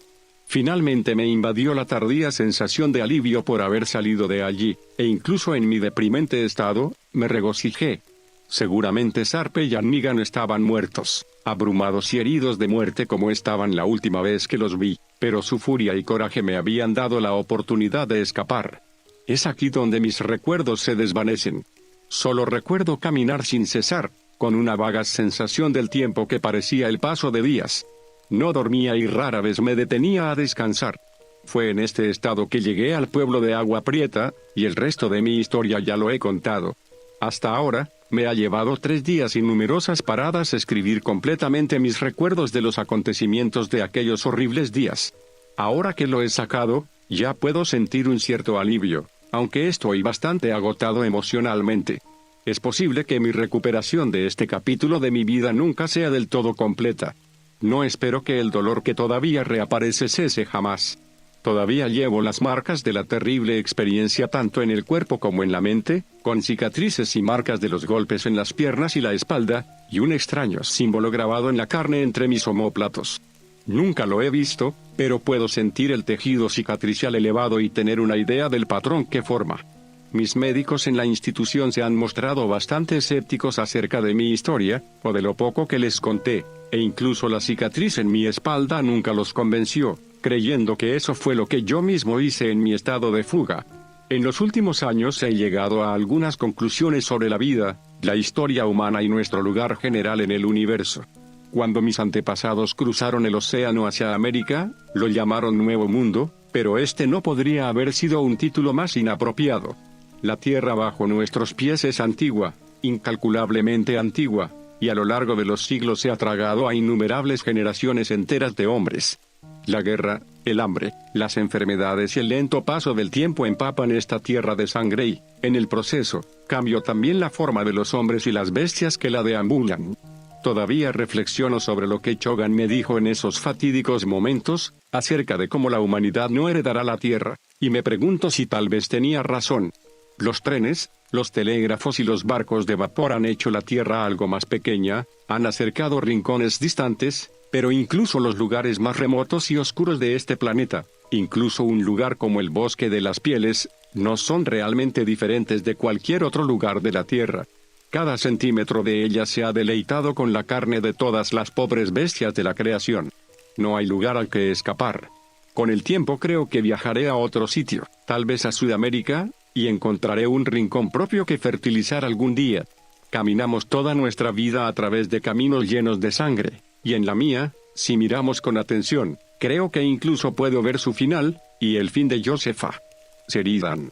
Finalmente me invadió la tardía sensación de alivio por haber salido de allí, e incluso en mi deprimente estado, me regocijé. Seguramente Sarpe y Negan estaban muertos, abrumados y heridos de muerte como estaban la última vez que los vi, pero su furia y coraje me habían dado la oportunidad de escapar. Es aquí donde mis recuerdos se desvanecen. Solo recuerdo caminar sin cesar, con una vaga sensación del tiempo que parecía el paso de días. No dormía y rara vez me detenía a descansar. Fue en este estado que llegué al pueblo de Agua Prieta, y el resto de mi historia ya lo he contado. Hasta ahora, me ha llevado 3 días y numerosas paradas escribir completamente mis recuerdos de los acontecimientos de aquellos horribles días. Ahora que lo he sacado, ya puedo sentir un cierto alivio, aunque estoy bastante agotado emocionalmente. Es posible que mi recuperación de este capítulo de mi vida nunca sea del todo completa. No espero que el dolor que todavía reaparece cese jamás. Todavía llevo las marcas de la terrible experiencia tanto en el cuerpo como en la mente, con cicatrices y marcas de los golpes en las piernas y la espalda, y un extraño símbolo grabado en la carne entre mis omóplatos. Nunca lo he visto, pero puedo sentir el tejido cicatricial elevado y tener una idea del patrón que forma. Mis médicos en la institución se han mostrado bastante escépticos acerca de mi historia, o de lo poco que les conté, e incluso la cicatriz en mi espalda nunca los convenció, creyendo que eso fue lo que yo mismo hice en mi estado de fuga. En los últimos años he llegado a algunas conclusiones sobre la vida, la historia humana y nuestro lugar general en el universo. Cuando mis antepasados cruzaron el océano hacia América, lo llamaron Nuevo Mundo, pero este no podría haber sido un título más inapropiado. La tierra bajo nuestros pies es antigua, incalculablemente antigua, y a lo largo de los siglos se ha tragado a innumerables generaciones enteras de hombres. La guerra, el hambre, las enfermedades y el lento paso del tiempo empapan esta tierra de sangre y, en el proceso, cambió también la forma de los hombres y las bestias que la deambulan. Todavía reflexiono sobre lo que Chogan me dijo en esos fatídicos momentos, acerca de cómo la humanidad no heredará la tierra, y me pregunto si tal vez tenía razón. Los trenes, los telégrafos y los barcos de vapor han hecho la tierra algo más pequeña, han acercado rincones distantes, pero incluso los lugares más remotos y oscuros de este planeta, incluso un lugar como el Bosque de las Pieles, no son realmente diferentes de cualquier otro lugar de la Tierra. Cada centímetro de ella se ha deleitado con la carne de todas las pobres bestias de la creación. No hay lugar al que escapar. Con el tiempo creo que viajaré a otro sitio, tal vez a Sudamérica, y encontraré un rincón propio que fertilizar algún día. Caminamos toda nuestra vida a través de caminos llenos de sangre, y en la mía, si miramos con atención, creo que incluso puedo ver su final, y el fin de Josefa. Sheridan.